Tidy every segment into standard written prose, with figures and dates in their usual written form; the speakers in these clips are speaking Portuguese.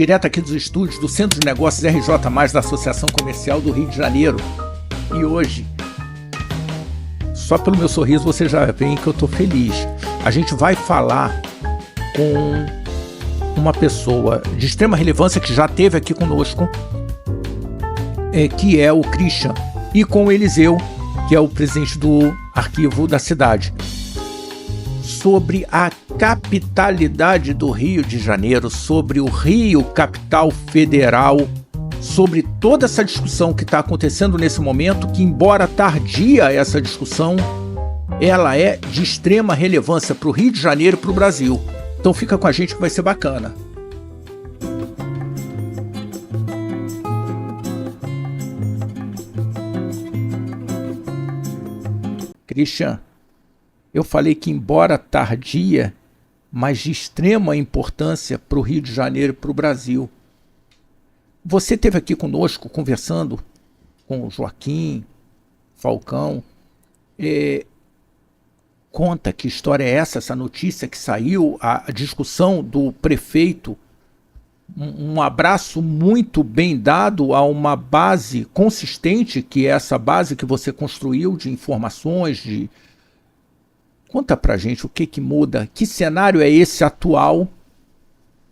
direto aqui dos estúdios do Centro de Negócios RJ+, da Associação Comercial do Rio de Janeiro. E hoje, só pelo meu sorriso você já vê que eu tô feliz. A gente vai falar com uma pessoa de extrema relevância que já esteve aqui conosco, que é o Christian, e com o Eliseu, que é o presidente do arquivo da cidade, sobre a capitalidade do Rio de Janeiro, sobre o Rio Capital Federal, sobre toda essa discussão que está acontecendo nesse momento, que embora tardia essa discussão, ela é de extrema relevância para o Rio de Janeiro e para o Brasil. Então fica com a gente que vai ser bacana. Christian, eu falei que embora tardia, mas de extrema importância para o Rio de Janeiro e para o Brasil. Você esteve aqui conosco conversando com o Joaquim Falcão. Conta que história é essa notícia que saiu, a discussão do prefeito, um abraço muito bem dado a uma base consistente, que é essa base que você construiu de informações, Conta pra gente o que muda, que cenário é esse atual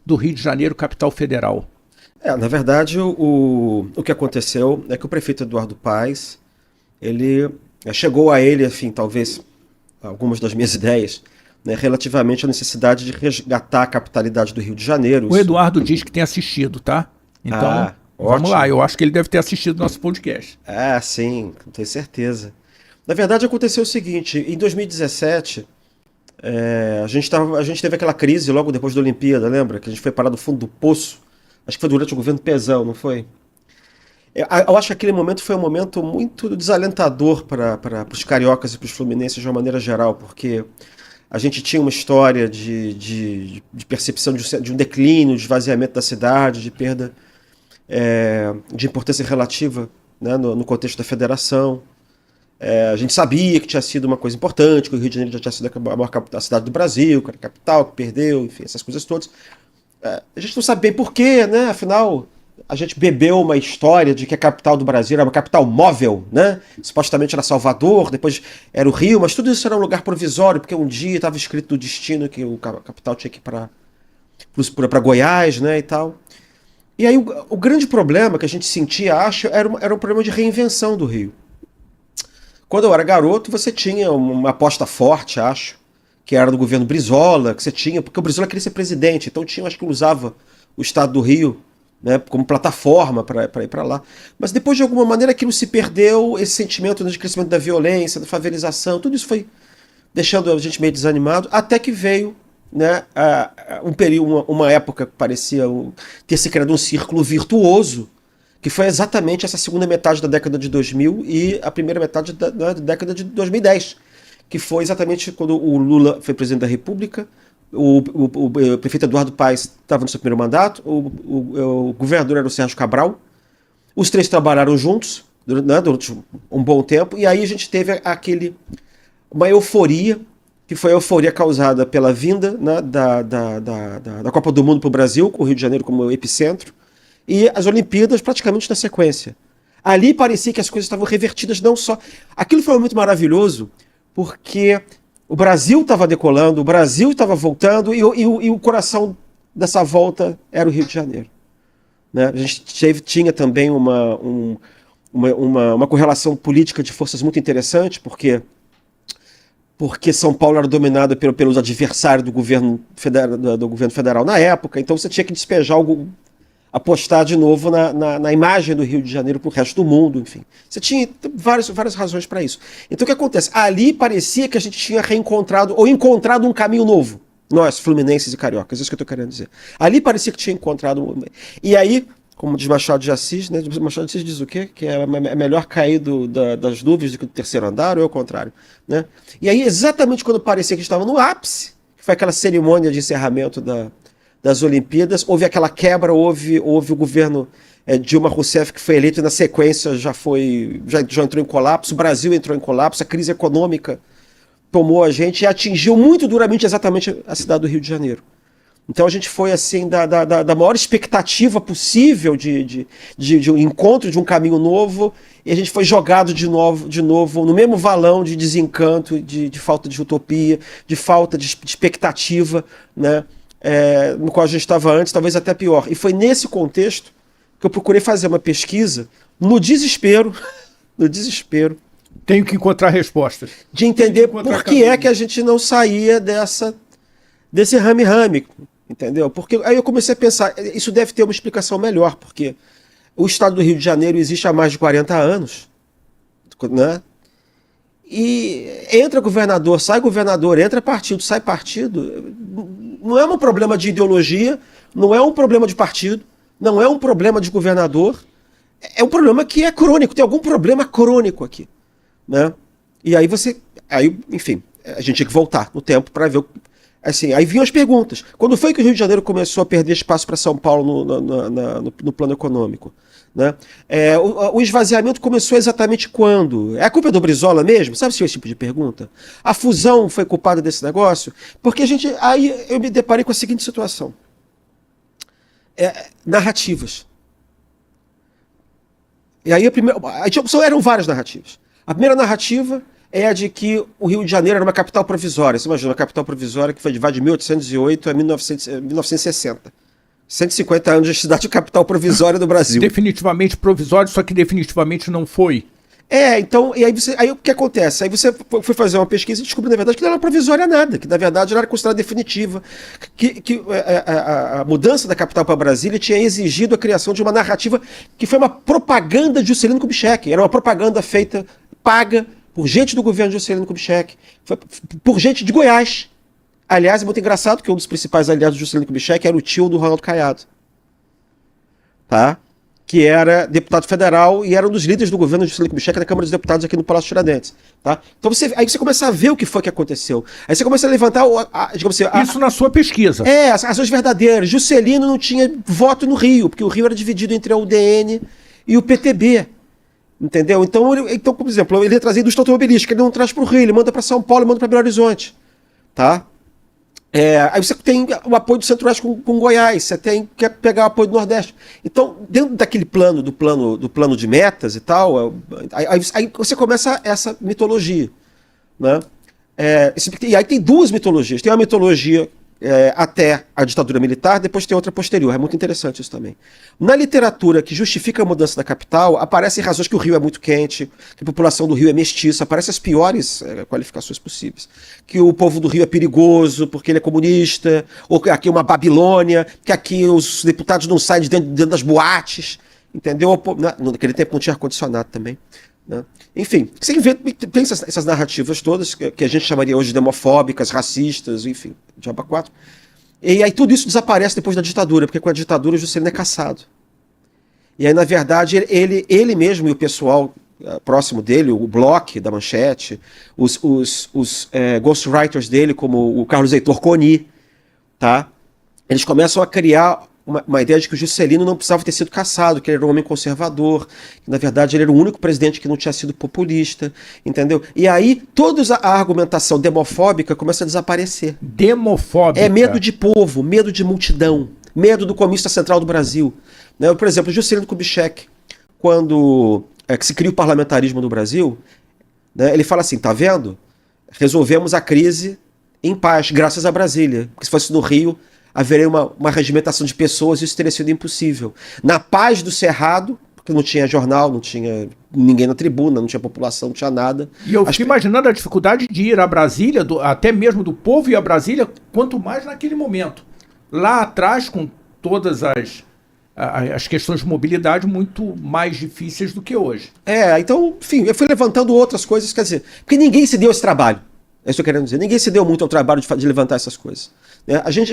do Rio de Janeiro, capital federal? Na verdade, o que aconteceu é que o prefeito Eduardo Paes, ele chegou a ele, enfim, talvez algumas das minhas ideias, né, relativamente à necessidade de resgatar a capitalidade do Rio de Janeiro. O Eduardo diz que tem assistido, tá? Então, vamos lá, eu acho que ele deve ter assistido nosso podcast. Sim, tenho certeza. Na verdade, aconteceu o seguinte, em 2017, a gente teve aquela crise logo depois da Olimpíada, lembra? Que a gente foi parar no fundo do poço. Acho que foi durante o governo Pezão, não foi? Eu acho que aquele momento foi um momento muito desalentador para os cariocas e para os fluminenses de uma maneira geral, porque a gente tinha uma história de percepção de um declínio, de esvaziamento da cidade, de perda de importância relativa, né, no contexto da federação. A gente sabia que tinha sido uma coisa importante, que o Rio de Janeiro já tinha sido a cidade do Brasil, que era a capital, que perdeu, enfim, essas coisas todas. A gente não sabe bem porquê, né? Afinal, a gente bebeu uma história de que a capital do Brasil era uma capital móvel, né? Supostamente era Salvador, depois era o Rio, mas tudo isso era um lugar provisório, porque um dia estava escrito no destino que a capital tinha que ir para Goiás, né, e tal. E aí o grande problema que a gente sentia, acho, era um problema de reinvenção do Rio. Quando eu era garoto, você tinha uma aposta forte, acho, que era do governo Brizola, que você tinha, porque o Brizola queria ser presidente, então acho que usava o estado do Rio, né, como plataforma para ir para lá. Mas depois, de alguma maneira, aquilo se perdeu, esse sentimento de crescimento da violência, da favelização, tudo isso foi deixando a gente meio desanimado, até que veio, né, um período, uma época que parecia ter se criado um círculo virtuoso, que foi exatamente essa segunda metade da década de 2000 e a primeira metade da década de 2010, que foi exatamente quando o Lula foi presidente da República, o prefeito Eduardo Paes estava no seu primeiro mandato, o governador era o Sérgio Cabral, os três trabalharam juntos, né, durante um bom tempo, e aí a gente teve uma euforia, que foi a euforia causada pela vinda, né, da Copa do Mundo para o Brasil, com o Rio de Janeiro como epicentro, e as Olimpíadas praticamente na sequência. Ali parecia que as coisas estavam revertidas, não só... Aquilo foi um momento maravilhoso, porque o Brasil estava decolando, o Brasil estava voltando, e o coração dessa volta era o Rio de Janeiro. Né? A gente tinha também uma correlação política de forças muito interessante, porque São Paulo era dominado pelos adversários do governo federal na época, então você tinha que despejar apostar de novo na imagem do Rio de Janeiro para o resto do mundo, enfim. Você tinha várias razões para isso. Então o que acontece? Ali parecia que a gente tinha reencontrado, ou encontrado um caminho novo. Nós, fluminenses e cariocas, é isso que eu estou querendo dizer. Ali parecia que tinha encontrado... E aí, como diz Machado de Assis, né? Machado de Assis diz o quê? Que é melhor cair das nuvens do que do terceiro andar, ou é o contrário, né? E aí, exatamente quando parecia que estava no ápice, que foi aquela cerimônia de encerramento das Olimpíadas, houve aquela quebra, houve o governo Dilma Rousseff, que foi eleito e na sequência já entrou em colapso, o Brasil entrou em colapso, a crise econômica tomou a gente e atingiu muito duramente exatamente a cidade do Rio de Janeiro. Então a gente foi assim da maior expectativa possível de um encontro de um caminho novo, e a gente foi jogado de novo no mesmo valão de desencanto, de falta de utopia, de falta de expectativa, né? No qual a gente estava antes, talvez até pior. E foi nesse contexto que eu procurei fazer uma pesquisa no desespero, no desespero. Tenho que encontrar respostas. De entender por que é que a gente não saía desse rame-rame, entendeu? Porque aí eu comecei a pensar, isso deve ter uma explicação melhor, porque o estado do Rio de Janeiro existe há mais de 40 anos, né? E entra governador, entra partido, sai partido. Não é um problema de ideologia, não é um problema de partido, não é um problema de governador, é um problema que é crônico, tem algum problema crônico aqui, né? E aí enfim, a gente tinha que voltar no tempo para ver assim, aí vinham as perguntas. Quando foi que o Rio de Janeiro começou a perder espaço para São Paulo no plano econômico? Né? O esvaziamento começou exatamente quando? É a culpa do Brizola mesmo? Sabe se é esse tipo de pergunta? A fusão foi culpada desse negócio? Porque aí eu me deparei com a seguinte situação. Narrativas. E aí eram várias narrativas. A primeira narrativa é a de que o Rio de Janeiro era uma capital provisória. Você imagina, uma capital provisória que vai de 1808 a 1960. 150 anos de cidade capital provisória do Brasil. Definitivamente provisório, só que definitivamente não foi. Então, aí o que acontece? Aí você foi fazer uma pesquisa e descobriu, na verdade, que não era provisória nada, que na verdade ela era considerada definitiva, que a mudança da capital para Brasília tinha exigido a criação de uma narrativa que foi uma propaganda de Juscelino Kubitschek. Era uma propaganda feita, paga, por gente do governo de Juscelino Kubitschek, por gente de Goiás. Aliás, é muito engraçado que um dos principais aliados de Juscelino Kubitschek era o tio do Ronaldo Caiado, tá? Que era deputado federal e era um dos líderes do governo de Juscelino Kubitschek na Câmara dos Deputados aqui no Palácio Tiradentes. Tá? Então aí você começa a ver o que foi que aconteceu. Aí você começa a levantar... Isso na sua pesquisa. As razões verdadeiras. Juscelino não tinha voto no Rio, porque o Rio era dividido entre a UDN e o PTB. Entendeu? Então, por exemplo, ele ia trazer indústria automobilística, ele não traz para o Rio, ele manda para São Paulo, ele manda para Belo Horizonte. Tá? Aí você tem o apoio do Centro-Oeste com Goiás, você quer pegar o apoio do Nordeste. Então, dentro daquele plano, do plano de metas e tal, aí você começa essa mitologia. Né? E aí tem duas mitologias. Tem uma mitologia até a ditadura militar, depois tem outra posterior. É muito interessante isso também. Na literatura que justifica a mudança da capital, aparecem razões que o Rio é muito quente, que a população do Rio é mestiça, aparecem as piores qualificações possíveis. Que o povo do Rio é perigoso porque ele é comunista, ou que aqui é uma Babilônia, que aqui os deputados não saem de dentro das boates, entendeu? Naquele tempo não tinha ar-condicionado também. Né? Enfim, você tem essas narrativas todas que a gente chamaria hoje de demofóbicas, racistas, enfim, diabo 4. E aí tudo isso desaparece depois da ditadura, porque com a ditadura o Juscelino é caçado. E aí, na verdade, ele mesmo e o pessoal próximo dele, o Bloch da Manchete, os ghostwriters dele, como o Carlos Heitor Coni, tá? Eles começam a criar uma ideia de que o Juscelino não precisava ter sido caçado, que ele era um homem conservador, que na verdade ele era o único presidente que não tinha sido populista, entendeu? E aí toda a argumentação demofóbica começa a desaparecer. Demofóbica? É medo de povo, medo de multidão, medo do Comício Central do Brasil. Né? Por exemplo, o Juscelino Kubitschek, quando que se cria o parlamentarismo no Brasil, né, ele fala assim, tá vendo? Resolvemos a crise em paz, graças a Brasília. Porque se fosse no Rio, haveria uma regimentação de pessoas e isso teria sido impossível. Na paz do Cerrado, porque não tinha jornal, não tinha ninguém na tribuna, não tinha população, não tinha nada. E eu fico imaginando a dificuldade de ir a Brasília, até mesmo do povo ir a Brasília, quanto mais naquele momento. Lá atrás, com todas as questões de mobilidade muito mais difíceis do que hoje. Então, enfim, eu fui levantando outras coisas, quer dizer, porque ninguém se deu esse trabalho. É isso que eu quero dizer. Ninguém se deu muito ao trabalho de levantar essas coisas.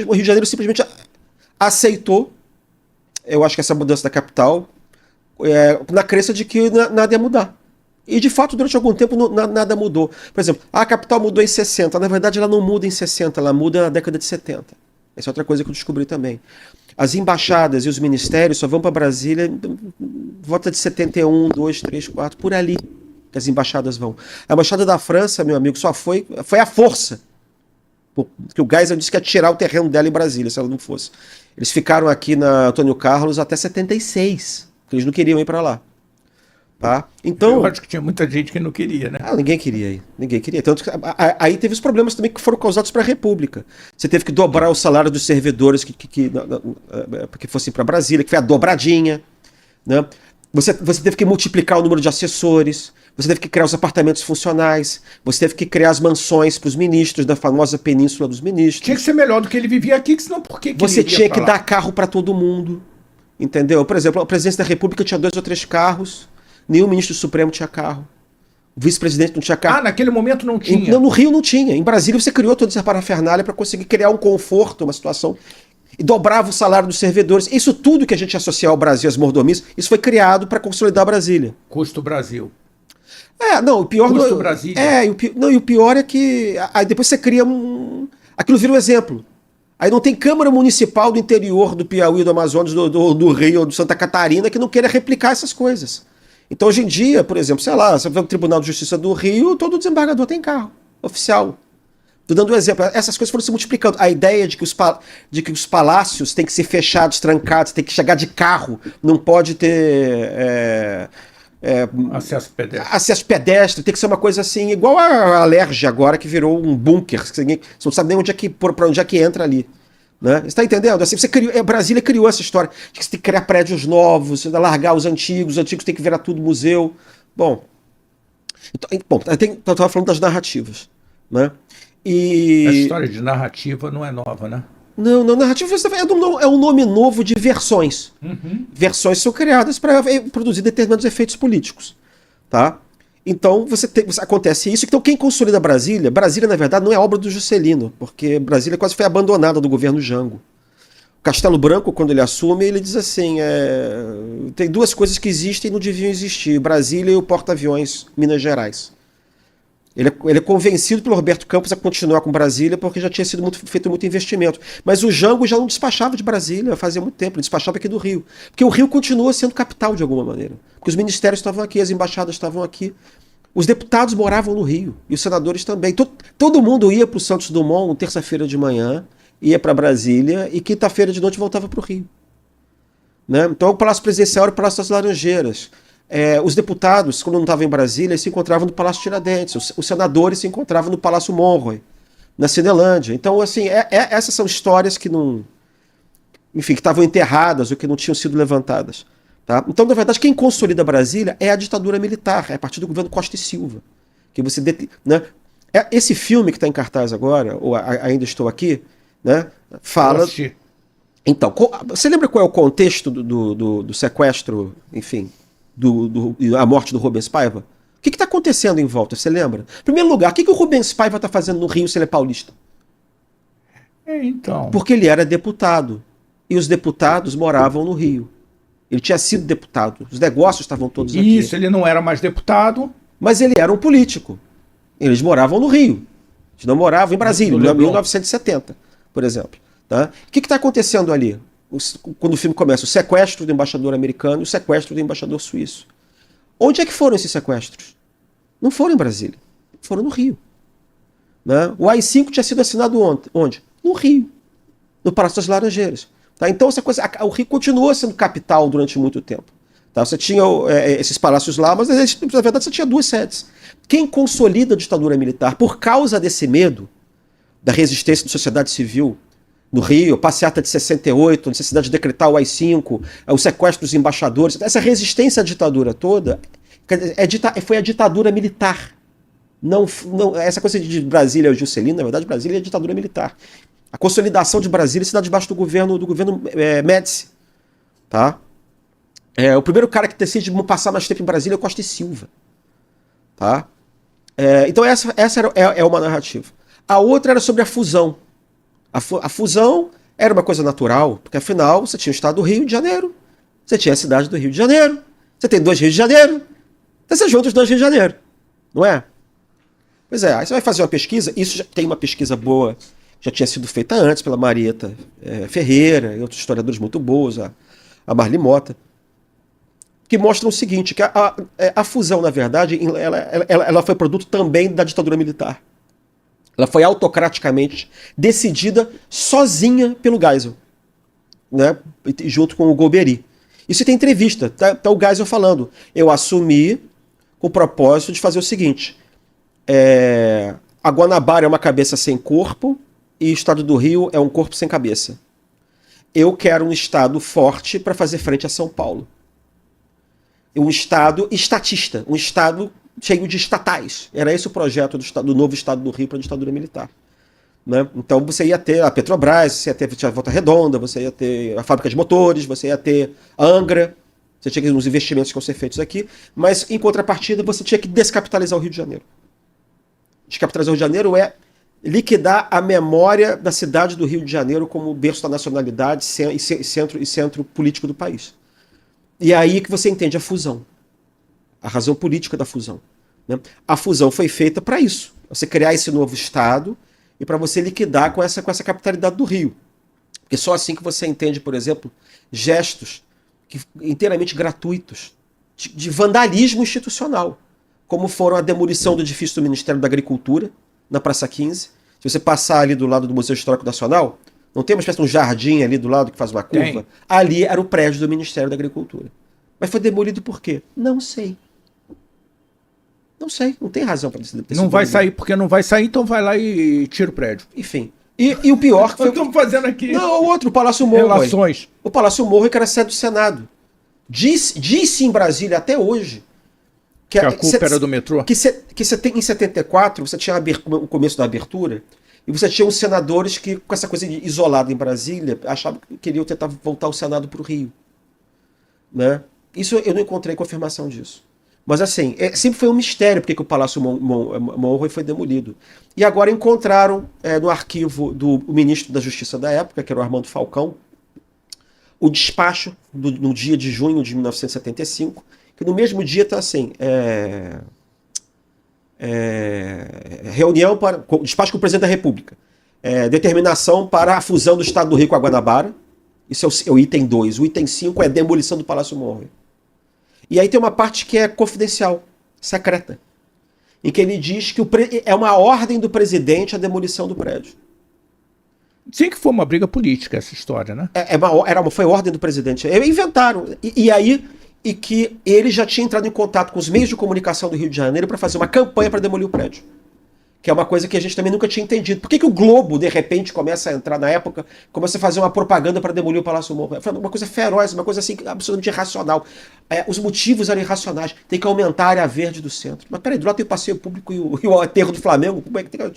O Rio de Janeiro simplesmente aceitou, eu acho que essa mudança da capital, na crença de que nada ia mudar. E de fato, durante algum tempo, nada mudou. Por exemplo, a capital mudou em 60. Na verdade, ela não muda em 60, ela muda na década de 70. Essa é outra coisa que eu descobri também. As embaixadas e os ministérios só vão para Brasília volta de 71, 2, 3, 4, por ali que as embaixadas vão. A embaixada da França, meu amigo, só foi a força Porque o Geisel disse que ia tirar o terreno dela em Brasília, se ela não fosse. Eles ficaram aqui na Antônio Carlos até 76, porque eles não queriam ir para lá. Tá? Então, eu acho que tinha muita gente que não queria, né? ninguém queria ir. Ninguém queria. Tanto que, aí teve os problemas também que foram causados para a República. Você teve que dobrar o salário dos servidores que fossem para Brasília, que foi a dobradinha. Né? Você teve que multiplicar o número de assessores, você teve que criar os apartamentos funcionais, você teve que criar as mansões para os ministros, da famosa Península dos Ministros. Tinha que ser melhor do que ele vivia aqui, que senão por que você tinha que dar carro para todo mundo. Entendeu? Por exemplo, a presidência da República tinha 2 ou 3 carros, nenhum ministro supremo tinha carro. O vice-presidente não tinha carro. Naquele momento não tinha. Não, no Rio não tinha. Em Brasília você criou toda essa parafernália para conseguir criar um conforto, uma situação. E dobrava o salário dos servidores. Isso tudo que a gente associa ao Brasil, às mordomias, isso foi criado para consolidar Brasília. Custo Brasil. Não, o pior... Custo Brasília. E o pior é que... Aí depois você cria aquilo vira um exemplo. Aí não tem Câmara Municipal do interior do Piauí, do Amazonas, do Rio ou do Santa Catarina que não queira replicar essas coisas. Então hoje em dia, por exemplo, sei lá, você vê o Tribunal de Justiça do Rio, todo desembargador tem carro oficial. Estou dando um exemplo. Essas coisas foram se multiplicando. A ideia de que os palácios têm que ser fechados, trancados, tem que chegar de carro, não pode ter acesso pedestre, tem que ser uma coisa assim, igual a Alerj agora, que virou um bunker. Você não sabe nem para onde é que entra ali. Né? Você está entendendo? Assim, Brasília criou essa história de que você tem que criar prédios novos, largar os antigos tem que virar tudo museu. Bom, eu estava falando das narrativas. Né? A história de narrativa não é nova, né? Não, narrativa é um nome novo de versões. Uhum. Versões são criadas para produzir determinados efeitos políticos. Tá? Então acontece isso. Então quem consolida Brasília, na verdade não é obra do Juscelino, porque Brasília quase foi abandonada do governo Jango. O Castelo Branco, quando ele assume, ele diz assim, tem 2 coisas que existem e não deviam existir, Brasília e o porta-aviões Minas Gerais. Ele é convencido pelo Roberto Campos a continuar com Brasília porque já tinha sido feito muito investimento. Mas o Jango já não despachava de Brasília fazia muito tempo, ele despachava aqui do Rio. Porque o Rio continua sendo capital de alguma maneira. Porque os ministérios estavam aqui, as embaixadas estavam aqui. Os deputados moravam no Rio, e os senadores também. Todo mundo ia para o Santos Dumont terça-feira de manhã, ia para Brasília, e quinta-feira de noite voltava para o Rio. Né? Então o Palácio Presidencial era o Palácio das Laranjeiras. Os deputados, quando não estavam em Brasília, se encontravam no Palácio Tiradentes. Os senadores se encontravam no Palácio Monroe, na Cinelândia. Então, assim, essas são histórias que não... Enfim, que estavam enterradas ou que não tinham sido levantadas. Tá? Então, na verdade, quem consolida Brasília é a ditadura militar, é a partir do governo Costa e Silva. Que você né? Esse filme que está em cartaz agora, ou Ainda Estou Aqui, né? Fala... Então, você lembra qual é o contexto do sequestro, enfim... a morte do Rubens Paiva? O que está acontecendo em volta? Você lembra? Em primeiro lugar, o que o Rubens Paiva está fazendo no Rio se ele é paulista? Então. Porque ele era deputado. E os deputados moravam no Rio. Ele tinha sido deputado. Os negócios estavam todos aqui. Isso, ele não era mais deputado. Mas ele era um político. Eles moravam no Rio. Eles não moravam em Brasília, em 1970, por exemplo. Tá? O que está acontecendo ali? Quando o filme começa, o sequestro do embaixador americano e o sequestro do embaixador suíço. Onde é que foram esses sequestros? Não foram em Brasília, foram no Rio. Né? O AI-5 tinha sido assinado onde? No Rio, no Palácio das Laranjeiras. Tá? Então essa coisa, o Rio continuou sendo capital durante muito tempo. Tá? Você tinha esses palácios lá, mas na verdade você tinha 2 sedes. Quem consolida a ditadura militar por causa desse medo da resistência da sociedade civil no Rio, a passeata de 68, a necessidade de decretar o AI-5, o sequestro dos embaixadores, essa resistência à ditadura toda foi a ditadura militar. Não, essa coisa de Brasília é o Juscelino, na verdade, Brasília é a ditadura militar. A consolidação de Brasília se dá debaixo do governo Médici. Tá? O primeiro cara que decide passar mais tempo em Brasília é o Costa e Silva. Tá? Então essa é uma narrativa. A outra era sobre a fusão. A fusão era uma coisa natural, porque afinal você tinha o estado do Rio de Janeiro, você tinha a cidade do Rio de Janeiro, você tem 2 Rios de Janeiro, então você junta os 2 Rios de Janeiro, não é? Pois é, aí você vai fazer uma pesquisa, isso já tem uma pesquisa boa, já tinha sido feita antes pela Marieta Ferreira e outros historiadores muito bons, a Marli Mota, que mostram o seguinte, que a fusão, na verdade, ela foi produto também da ditadura militar. Ela foi autocraticamente decidida sozinha pelo Geisel, né? Junto com o Golbery. Isso tem entrevista, tá o Geisel falando. Eu assumi com o propósito de fazer o seguinte: a Guanabara é uma cabeça sem corpo e o estado do Rio é um corpo sem cabeça. Eu quero um estado forte para fazer frente a São Paulo. Um estado estatista, um estado cheio de estatais. Era esse o projeto do novo estado do Rio para a ditadura militar. Né? Então você ia ter a Petrobras, você ia ter a Volta Redonda, você ia ter a fábrica de motores, você ia ter a Angra, você tinha uns investimentos que iam ser feitos aqui, mas em contrapartida você tinha que descapitalizar o Rio de Janeiro. Descapitalizar o Rio de Janeiro é liquidar a memória da cidade do Rio de Janeiro como berço da nacionalidade e centro político do país. E é aí que você entende a fusão, a razão política da fusão. Né? A fusão foi feita para isso, você criar esse novo Estado e para você liquidar com essa capitalidade do Rio. Porque só assim que você entende, por exemplo, gestos inteiramente gratuitos de vandalismo institucional, como foram a demolição do edifício do Ministério da Agricultura, na Praça 15. Se você passar ali do lado do Museu Histórico Nacional, não tem uma espécie de um jardim ali do lado que faz uma curva? Tem. Ali era o prédio do Ministério da Agricultura. Mas foi demolido por quê? Não sei. Não sei, não tem razão para decidir. Não vai sair, porque não vai sair, então vai lá e tira o prédio. Enfim. E o pior que foi... Estamos fazendo aqui... Não, o outro, o Palácio Morro. Relações. O Palácio Morro, que era sede do Senado. Disse em Brasília até hoje... Que a culpa era do metrô? Que você tem, em 74, você tinha o começo da abertura, e você tinha uns senadores que, com essa coisa isolada em Brasília, achavam que queriam tentar voltar o Senado para o Rio. Né? Isso eu não encontrei confirmação disso. Mas assim, sempre foi um mistério porque que o Palácio Morro foi demolido. E agora encontraram no arquivo do ministro da Justiça da época, que era o Armando Falcão, o despacho no dia de junho de 1975, que no mesmo dia está assim, reunião para despacho com o presidente da República, determinação para a fusão do Estado do Rio com a Guanabara, isso é o item 2, o item 5 é demolição do Palácio Morro. E aí tem uma parte que é confidencial, secreta, em que ele diz que é uma ordem do presidente a demolição do prédio. Sim, que foi uma briga política essa história, né? Foi ordem do presidente. Inventaram. E que ele já tinha entrado em contato com os meios de comunicação do Rio de Janeiro para fazer uma campanha para demolir o prédio. Que é uma coisa que a gente também nunca tinha entendido. Por que o Globo, de repente, começa a entrar na época, começa a fazer uma propaganda para demolir o Palácio Morro? Foi uma coisa feroz, uma coisa assim absolutamente irracional. Os motivos eram irracionais. Tem que aumentar a área verde do centro. Mas peraí, do lado tem o passeio público e o aterro do Flamengo. Como é que tem?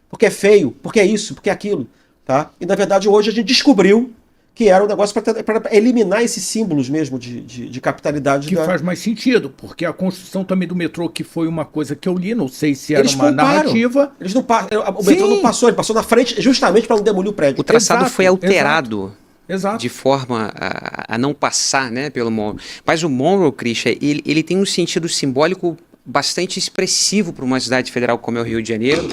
Porque é feio, porque é isso, porque é aquilo. Tá? E na verdade hoje a gente descobriu que era um negócio para eliminar esses símbolos mesmo de capitalidade. Que faz mais sentido, porque a construção também do metrô, que foi uma coisa que eu li, não sei se era uma narrativa. O metrô não passou, ele passou na frente justamente para não demolir o prédio. O traçado foi alterado. Exato. De forma a não passar, né, pelo Monroe. Mas o Monroe, Christian, ele tem um sentido simbólico bastante expressivo para uma cidade federal como é o Rio de Janeiro,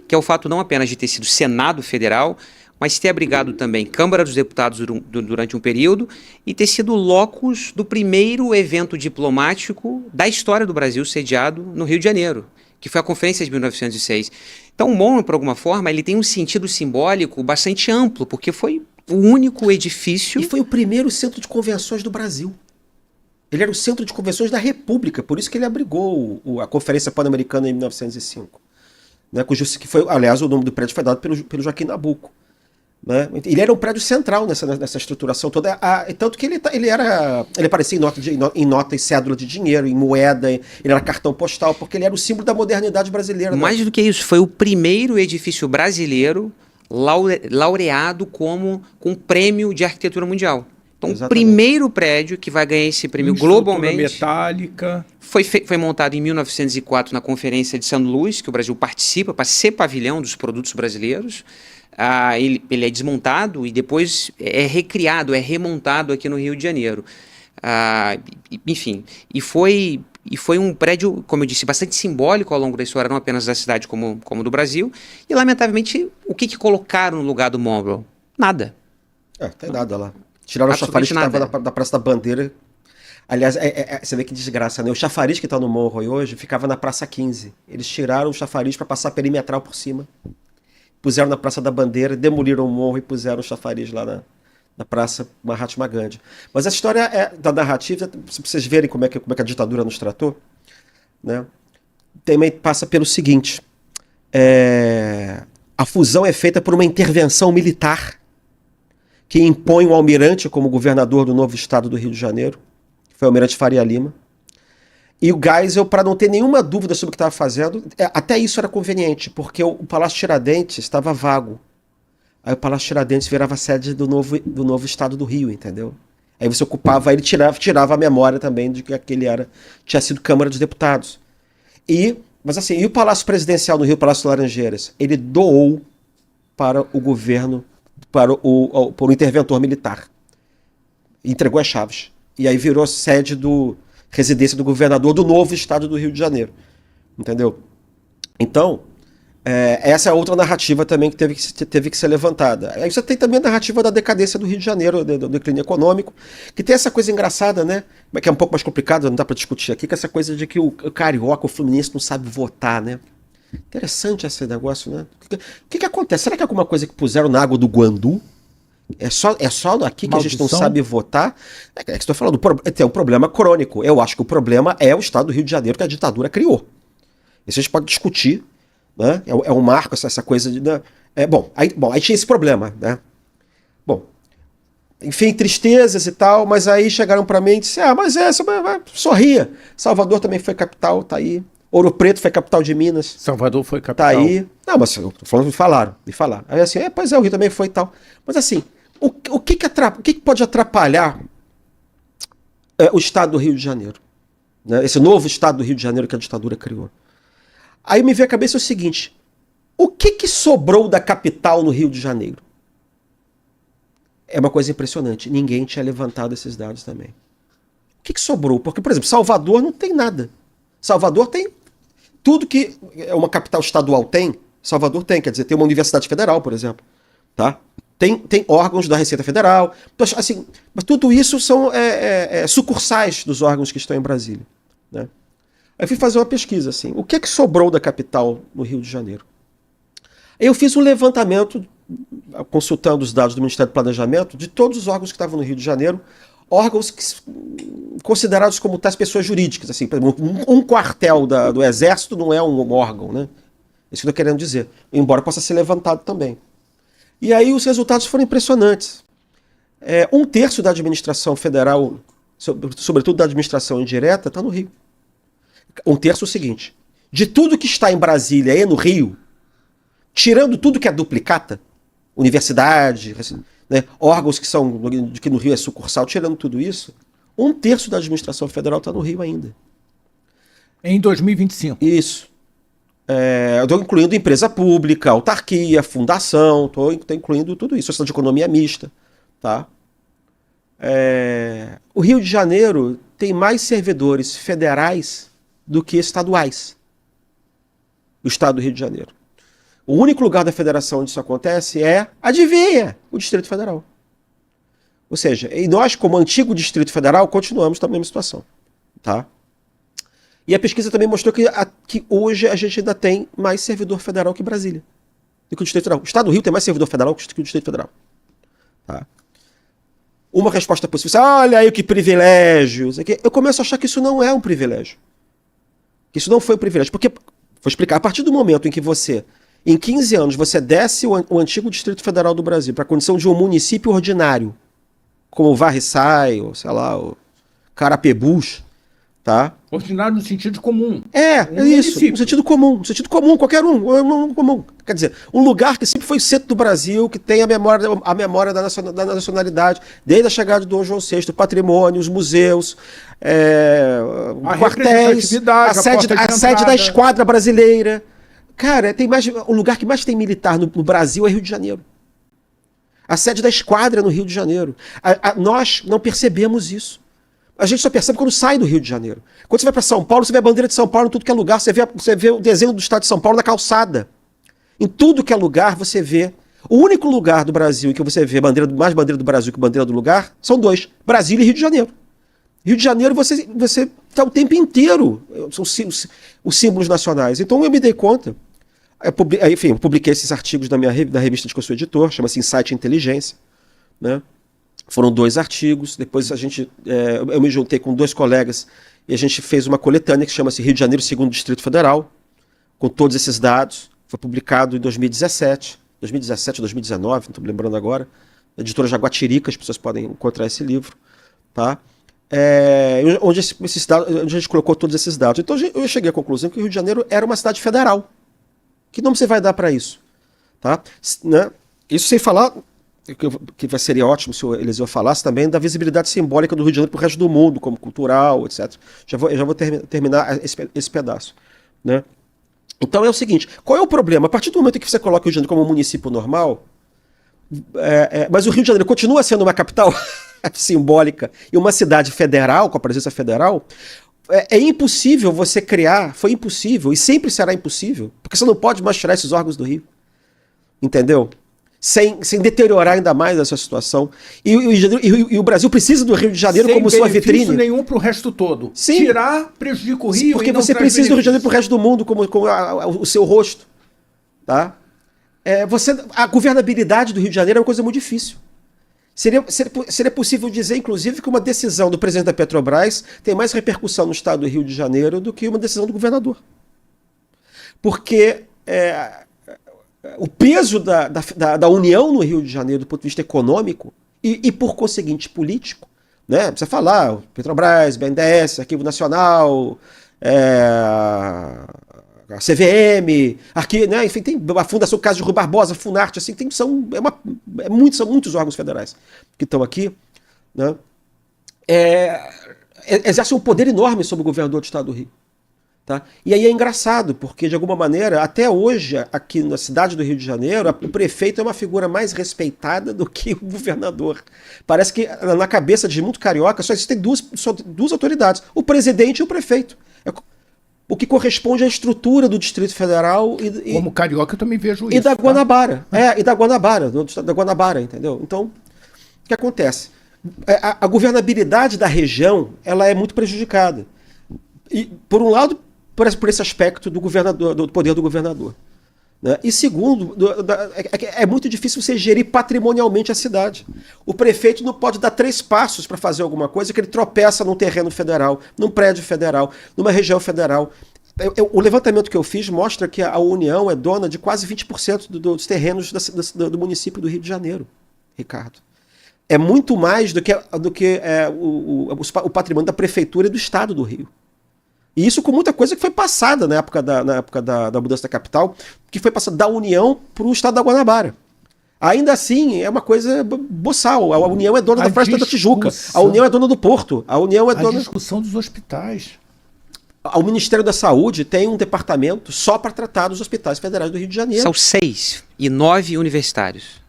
que é o fato não apenas de ter sido Senado Federal, mas ter abrigado também Câmara dos Deputados durante um período e ter sido locus do primeiro evento diplomático da história do Brasil sediado no Rio de Janeiro, que foi a Conferência de 1906. Então o Monroe, por alguma forma, ele tem um sentido simbólico bastante amplo, porque foi o único edifício... E foi o primeiro centro de convenções do Brasil. Ele era o centro de convenções da República, por isso que ele abrigou a Conferência Pan-Americana em 1905. Né, que foi, aliás, o nome do prédio foi dado pelo Joaquim Nabuco. Né? Ele era um prédio central nessa estruturação toda, tanto que ele aparecia em nota e cédula de dinheiro, em moeda, ele era cartão postal, porque ele era o símbolo da modernidade brasileira. Mais do que isso, foi o primeiro edifício brasileiro laureado com prêmio de arquitetura mundial. Então, exatamente. O primeiro prédio que vai ganhar esse prêmio globalmente... metálica... Foi montado em 1904 na Conferência de São Luís, que o Brasil participa, para ser pavilhão dos produtos brasileiros. Ele é desmontado e depois é recriado, é remontado aqui no Rio de Janeiro. Enfim, e foi um prédio, como eu disse, bastante simbólico ao longo da história, não apenas da cidade como do Brasil. E, lamentavelmente, o que colocaram no lugar do Monroe? Nada. Tem nada lá. Tiraram o chafariz que estava na Praça da Bandeira. Aliás, você vê que desgraça, né? O chafariz que está no Monroe hoje ficava na Praça 15. Eles tiraram o chafariz para passar perimetral por cima. puseram na Praça da Bandeira, demoliram o morro e puseram o chafariz lá na Praça Mahatma Gandhi. Mas a história da narrativa, pra vocês verem como é que a ditadura nos tratou, né, também passa pelo seguinte: a fusão é feita por uma intervenção militar que impõe o almirante como governador do novo estado do Rio de Janeiro, que foi o almirante Faria Lima. E o Geisel, para não ter nenhuma dúvida sobre o que estava fazendo, até isso era conveniente, porque o Palácio Tiradentes estava vago. Aí o Palácio Tiradentes virava sede do novo estado do Rio, entendeu? Aí você ocupava, aí ele tirava a memória também de que aquele tinha sido Câmara dos Deputados. Mas assim, e o Palácio Presidencial do Rio, o Palácio Laranjeiras? Ele doou para o governo, para o interventor militar. Entregou as chaves. E aí virou sede residência do governador do novo estado do Rio de Janeiro. Entendeu? Então, essa é outra narrativa também que teve que ser levantada. Aí você tem também a narrativa da decadência do Rio de Janeiro, do declínio econômico, que tem essa coisa engraçada, né? Que é um pouco mais complicado, não dá para discutir aqui, que é essa coisa de que o carioca, o fluminense, não sabe votar, né? Interessante esse negócio, né? O que acontece? Será que é alguma coisa que puseram na água do Guandu? É só aqui que a gente não sabe votar? É que estou falando, tem um problema crônico. Eu acho que o problema é o estado do Rio de Janeiro que a ditadura criou. Isso a gente pode discutir, né? É um marco, essa coisa de... Né? Aí tinha esse problema, né? Bom, enfim, tristezas e tal, mas aí chegaram para mim e disseram, sorria. Salvador também foi capital, tá aí. Ouro Preto foi capital de Minas. Salvador foi capital. Tá aí. Não, mas eu tô falando, me falaram. Aí assim, pois é, o Rio também foi e tal. Mas assim, o que pode atrapalhar o estado do Rio de Janeiro? Né? Esse novo estado do Rio de Janeiro que a ditadura criou. Aí me veio à cabeça o seguinte: o que sobrou da capital no Rio de Janeiro? É uma coisa impressionante. Ninguém tinha levantado esses dados também. O que sobrou? Porque, por exemplo, Salvador não tem nada. Salvador tem tudo que uma capital estadual tem. Salvador tem, quer dizer, tem uma universidade federal, por exemplo. Tá? Tem órgãos da Receita Federal. Então, assim, mas tudo isso são sucursais dos órgãos que estão em Brasília. Né? Aí eu fui fazer uma pesquisa, assim, o que sobrou da capital no Rio de Janeiro? Aí eu fiz um levantamento, consultando os dados do Ministério do Planejamento, de todos os órgãos que estavam no Rio de Janeiro, órgãos considerados como tais pessoas jurídicas. Assim, um quartel do Exército não é um órgão, né? Isso que eu estou querendo dizer, embora possa ser levantado também. E aí os resultados foram impressionantes. 1/3 da administração federal, sobretudo da administração indireta, está no Rio. 1/3 é o seguinte: de tudo que está em Brasília e no Rio, tirando tudo que é duplicata, universidade, né, órgãos que no Rio é sucursal, tirando tudo isso, 1/3 da administração federal está no Rio ainda. Em 2025. Isso. Eu estou incluindo empresa pública, autarquia, fundação, estou incluindo tudo isso, sociedade de economia mista. Tá? O Rio de Janeiro tem mais servidores federais do que estaduais. O estado do Rio de Janeiro. O único lugar da federação onde isso acontece adivinha, o Distrito Federal. Ou seja, e nós, como antigo Distrito Federal, continuamos na mesma situação. Tá? E a pesquisa também mostrou que hoje a gente ainda tem mais servidor federal que Brasília, do que o Distrito Federal. O estado do Rio tem mais servidor federal que o Distrito Federal. Tá? Uma resposta possível, olha aí que privilégios. Eu começo a achar que isso não é um privilégio. Que isso não foi um privilégio. Porque, vou explicar, a partir do momento em que você, em 15 anos, você desce o antigo Distrito Federal do Brasil para a condição de um município ordinário, como o Varriçai, ou sei lá, o Carapebus, tá? Ordinário no sentido comum. Isso, no sentido comum, qualquer um comum. Quer dizer, um lugar que sempre foi centro do Brasil, que tem a memória da nacionalidade, desde a chegada do Dom João VI, patrimônio, os museus, quartéis, a sede da esquadra brasileira. Cara, o lugar que mais tem militar no Brasil é Rio de Janeiro. A sede da esquadra é no Rio de Janeiro. Nós não percebemos isso. A gente só percebe quando sai do Rio de Janeiro. Quando você vai para São Paulo, você vê a bandeira de São Paulo em tudo que é lugar. Você vê o desenho do estado de São Paulo na calçada. Em tudo que é lugar, você vê. O único lugar do Brasil em que você vê mais bandeira do Brasil que bandeira do lugar são dois: Brasília e Rio de Janeiro. Rio de Janeiro, você está o tempo inteiro. São os símbolos nacionais. Então eu me dei conta. Enfim, eu publiquei esses artigos na revista de que eu sou editor, chama-se Insight Inteligência, né? Foram 2 artigos, depois eu me juntei com 2 colegas e a gente fez uma coletânea que chama-se Rio de Janeiro, Segundo Distrito Federal, com todos esses dados. Foi publicado em 2017 ou 2019, não estou me lembrando agora. Editora Jaguatirica, as pessoas podem encontrar esse livro, tá? Onde a gente colocou todos esses dados. Então eu cheguei à conclusão que o Rio de Janeiro era uma cidade federal. Que nome você vai dar para isso? Tá? Né? Isso sem falar, que seria ótimo se o Eliseu falasse também, da visibilidade simbólica do Rio de Janeiro para o resto do mundo, como cultural, etc. Eu já vou terminar esse pedaço. Né? Então é o seguinte, qual é o problema? A partir do momento que você coloca o Rio de Janeiro como um município normal, mas o Rio de Janeiro continua sendo uma capital simbólica e uma cidade federal, com a presença federal, é impossível você criar, foi impossível e sempre será impossível, porque você não pode mais tirar esses órgãos do Rio, entendeu? Sem deteriorar ainda mais essa situação. E o Brasil precisa do Rio de Janeiro sem como sua vitrine. Sem benefício nenhum para o resto todo. Sim. Tirar prejudica o Rio. Porque você precisa do Rio de Janeiro para o resto do mundo como o seu rosto. Tá? A governabilidade do Rio de Janeiro é uma coisa muito difícil. Seria possível dizer, inclusive, que uma decisão do presidente da Petrobras tem mais repercussão no estado do Rio de Janeiro do que uma decisão do governador. Porque o peso da União no Rio de Janeiro, do ponto de vista econômico e por conseguinte, político, né? Precisa falar, Petrobras, BNDES, Arquivo Nacional, a CVM, aqui, né? Enfim, tem a Fundação Casa de Rui Barbosa, Funarte, assim, são muitos órgãos federais que estão aqui, né? Exercem um poder enorme sobre o governador do estado do Rio. Tá? E aí é engraçado, porque de alguma maneira, até hoje, aqui na cidade do Rio de Janeiro, o prefeito é uma figura mais respeitada do que o governador. Parece que na cabeça de muito carioca só existem duas autoridades, o presidente e o prefeito. O que corresponde à estrutura do Distrito Federal como carioca eu também vejo isso. E da Guanabara. E da Guanabara, do estado da Guanabara, entendeu? Então, o que acontece? A governabilidade da região ela é muito prejudicada. E, por um lado, por esse aspecto do governador, do poder do governador. Né? E segundo, é muito difícil você gerir patrimonialmente a cidade. O prefeito não pode dar 3 passos para fazer alguma coisa que ele tropeça num terreno federal, num prédio federal, numa região federal. O levantamento que eu fiz mostra que a União é dona de quase 20% dos terrenos do município do Rio de Janeiro, Ricardo. É muito mais do que o patrimônio da prefeitura e do estado do Rio. E isso com muita coisa que foi passada na época da mudança da capital, que foi passada da União para o estado da Guanabara. Ainda assim, é uma coisa boçal. A União é dona da Festa da Tijuca. A União é dona do Porto. A União é dona... A discussão dos hospitais. O Ministério da Saúde tem um departamento só para tratar dos hospitais federais do Rio de Janeiro. São 6 e 9 universitários.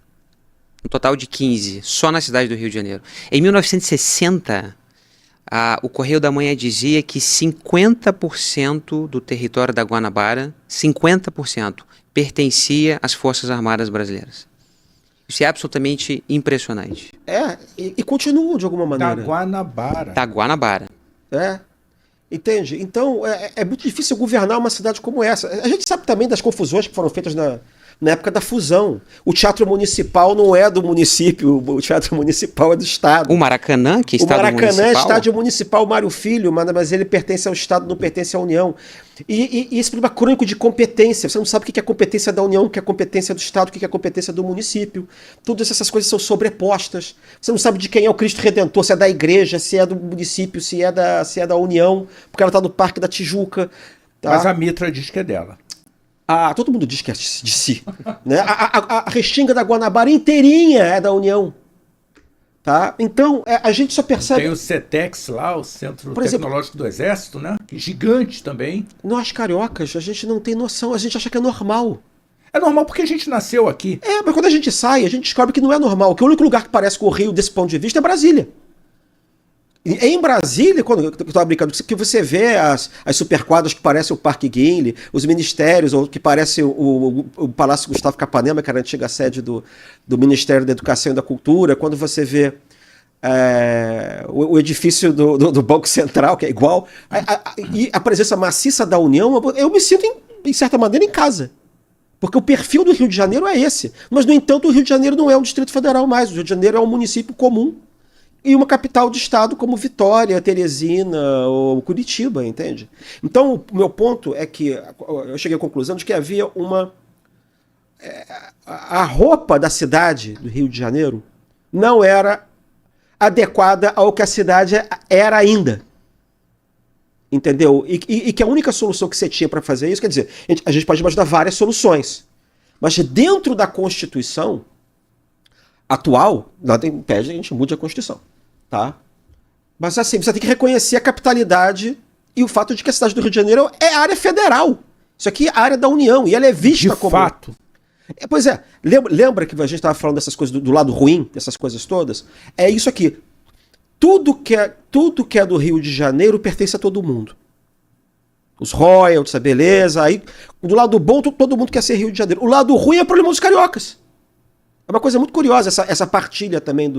Um total de 15, só na cidade do Rio de Janeiro. Em 1960... o Correio da Manhã dizia que 50% do território da Guanabara, 50%, pertencia às Forças Armadas Brasileiras. Isso é absolutamente impressionante. E continua de alguma maneira. Da Guanabara. Entende? Então, é muito difícil governar uma cidade como essa. A gente sabe também das confusões que foram feitas na época da fusão. O Teatro Municipal não é do município, o Teatro Municipal é do Estado. O Maracanã, que é Estado Municipal? O Maracanã é Estádio Municipal Mário Filho, mas ele pertence ao Estado, não pertence à União. E esse problema crônico de competência, você não sabe o que é competência da União, o que é competência do Estado, o que é competência do município. Todas essas coisas são sobrepostas. Você não sabe de quem é o Cristo Redentor, se é da igreja, se é do município, se é da União, porque ela está no Parque da Tijuca. Tá? Mas a Mitra diz que é dela. Todo mundo diz que é de si. Né? A Restinga da Guanabara inteirinha é da União. Tá? Então, a gente só percebe... Tem o CETEX lá, o Centro Tecnológico do Exército, né? Gigante também. Nós, cariocas, a gente não tem noção, a gente acha que é normal. É normal porque a gente nasceu aqui. Mas quando a gente sai, a gente descobre que não é normal, que o único lugar que parece com o Rio desse ponto de vista é Brasília. Em Brasília, quando eu estava brincando, que você vê as superquadras que parecem o Parque Guinle, os ministérios, ou que parecem o Palácio Gustavo Capanema, que era a antiga sede do Ministério da Educação e da Cultura, quando você vê o edifício do Banco Central, que é igual, e a presença maciça da União, eu me sinto, em certa maneira, em casa. Porque o perfil do Rio de Janeiro é esse. Mas, no entanto, o Rio de Janeiro não é um Distrito Federal mais. O Rio de Janeiro é um município comum e uma capital de estado como Vitória, Teresina ou Curitiba, entende? Então, o meu ponto é que eu cheguei à conclusão de que havia uma... a roupa da cidade do Rio de Janeiro não era adequada ao que a cidade era ainda. Entendeu? E que a única solução que você tinha para fazer isso, quer dizer, a gente pode imaginar várias soluções, mas dentro da Constituição atual, nada impede a gente mude a Constituição, tá? Mas assim, você tem que reconhecer a capitalidade e o fato de que a cidade do Rio de Janeiro é área federal. Isso aqui é área da União e ela é vista De como... fato. Pois é, lembra que a gente estava falando dessas coisas do lado ruim, dessas coisas todas? É isso aqui. Tudo que é do Rio de Janeiro pertence a todo mundo. Os royalties, a beleza. Aí, do lado bom, todo mundo quer ser Rio de Janeiro. O lado ruim é o problema dos cariocas. É uma coisa muito curiosa essa partilha também